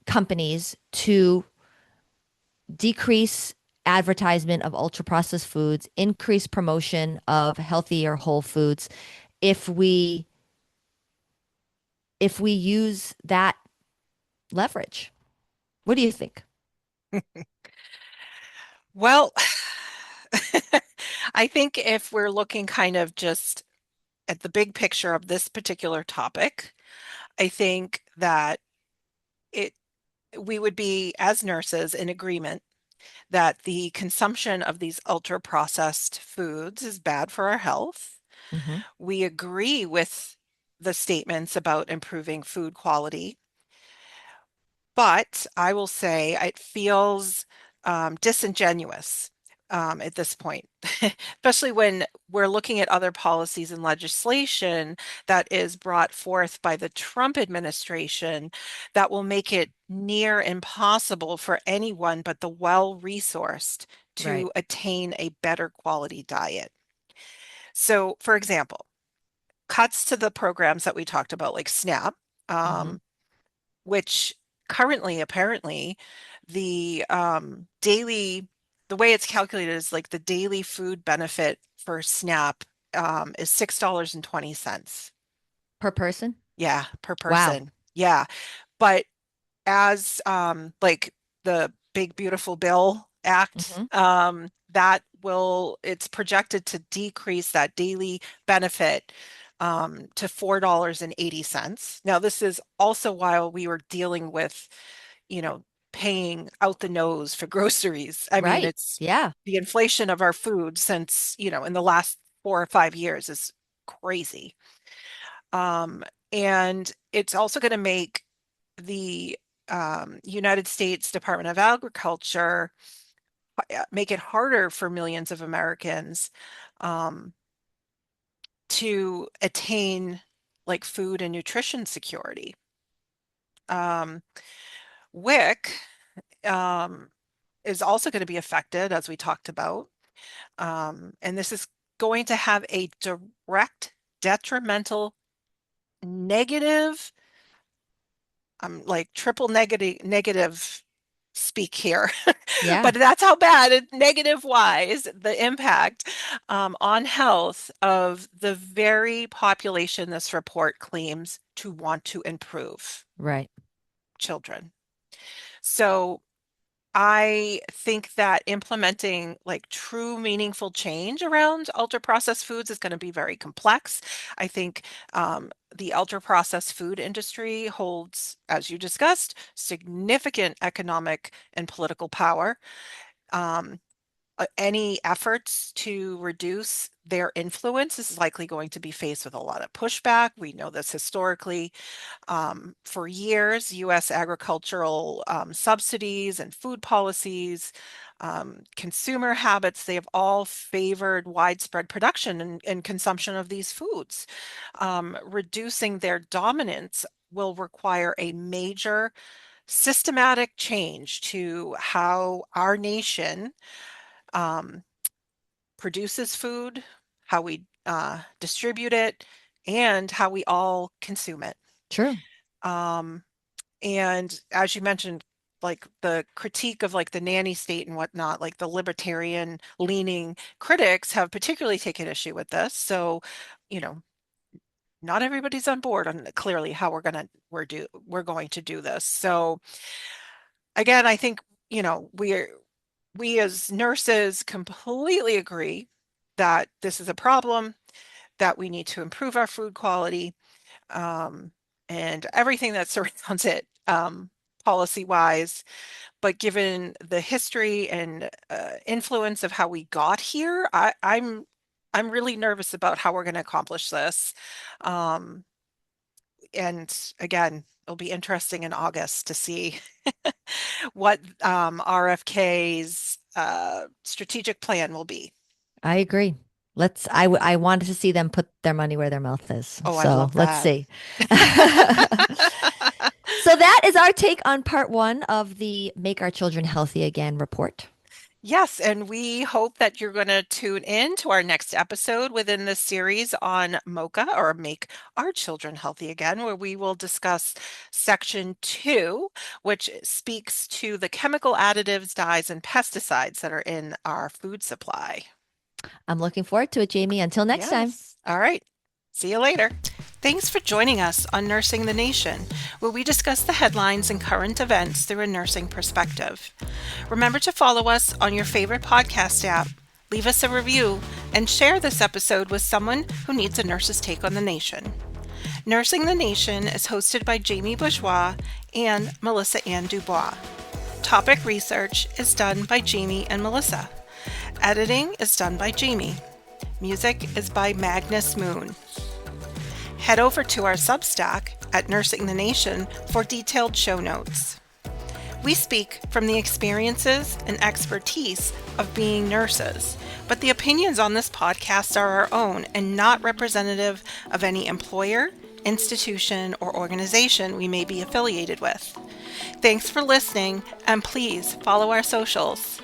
Speaker 2: companies to decrease advertisement of ultra processed foods, increase promotion of healthier whole foods if we use that leverage. What do you think?
Speaker 1: well, I think if we're looking kind of just at the big picture of this particular topic, I think that it we would be as nurses in agreement that the consumption of these ultra processed foods is bad for our health.
Speaker 2: Hmm.
Speaker 1: We agree with the statements about improving food quality. But I will say it feels disingenuous at this point, especially when we're looking at other policies and legislation that is brought forth by the Trump administration that will make it near impossible for anyone but the well-resourced
Speaker 2: Right.
Speaker 1: to attain a better quality diet. So, for example, cuts to the programs that we talked about, like SNAP.
Speaker 2: Hmm.
Speaker 1: Um, which currently apparently the way it's calculated is like the daily food benefit for SNAP is $6.20.
Speaker 2: Per person?
Speaker 1: Yeah, per
Speaker 2: Wow.
Speaker 1: person. Yeah. But as like the Big Beautiful Bill Act,
Speaker 2: Hmm.
Speaker 1: that will it's projected to decrease that daily benefit to $4.80. Now, this is also while we were dealing with, you know, paying out the nose for groceries. I mean,
Speaker 2: Right.
Speaker 1: it's
Speaker 2: Yeah.
Speaker 1: the inflation of our food since, in the last 4 or 5 years is crazy. Um, and it's also going to make the United States Department of Agriculture make it harder for millions of Americans um, to attain like food and nutrition security. Um, WIC is also going to be affected, as we talked about. And this is going to have a direct detrimental negative, like triple negative speak here,
Speaker 2: Yeah.
Speaker 1: but that's how bad negative wise the impact on health of the very population this report claims to want to improve,
Speaker 2: Right.
Speaker 1: children. So I think that implementing like true meaningful change around ultra processed foods is going to be very complex. I think the ultra processed food industry holds, as you discussed, significant economic and political power. Um, any efforts to reduce their influence is likely going to be faced with a lot of pushback. We know this historically. For years, U.S. agricultural subsidies and food policies, consumer habits, they have all favored widespread production and consumption of these foods. Reducing their dominance will require a major systematic change to how our nation um, produces food, how we distribute it, and how we all consume it.
Speaker 2: True.
Speaker 1: Um, And as you mentioned, like the critique of like the nanny state and whatnot, like the libertarian leaning critics have particularly taken issue with this. So, you know, not everybody's on board on clearly how we're going to do this. So again, I think, we as nurses completely agree that this is a problem, that we need to improve our food quality, um, and everything that surrounds it, policy wise. But given the history and influence of how we got here, I'm really nervous about how we're going to accomplish this. Um, and again, it'll be interesting in August to see what RFK's strategic plan will be.
Speaker 2: I agree. I wanted to see them put their money where their mouth is.
Speaker 1: Oh, I
Speaker 2: So
Speaker 1: love
Speaker 2: let's
Speaker 1: that.
Speaker 2: see. So that is our take on part one of the Make Our Children Healthy Again report.
Speaker 1: Yes, and we hope that you're going to tune in to our next episode within this series on MOCHA, or Make Our Children Healthy Again, where we will discuss section 2, which speaks to the chemical additives, dyes, and pesticides that are in our food supply.
Speaker 2: I'm looking forward to it, Jamie. Until next time.
Speaker 1: Yes. All right. See you later. Thanks for joining us on Nursing the Nation, where we discuss the headlines and current events through a nursing perspective. Remember to follow us on your favorite podcast app, leave us a review, and share this episode with someone who needs a nurse's take on the nation. Nursing the Nation is hosted by Jamie Bourgeois and Melissa Ann Dubois. Topic research is done by Jamie and Melissa. Editing is done by Jamie. Music is by Magnus Moon. Head over to our Substack at Nursing the Nation for detailed show notes. We speak from the experiences and expertise of being nurses, but the opinions on this podcast are our own and not representative of any employer, institution, or organization we may be affiliated with. Thanks for listening, and please follow our socials.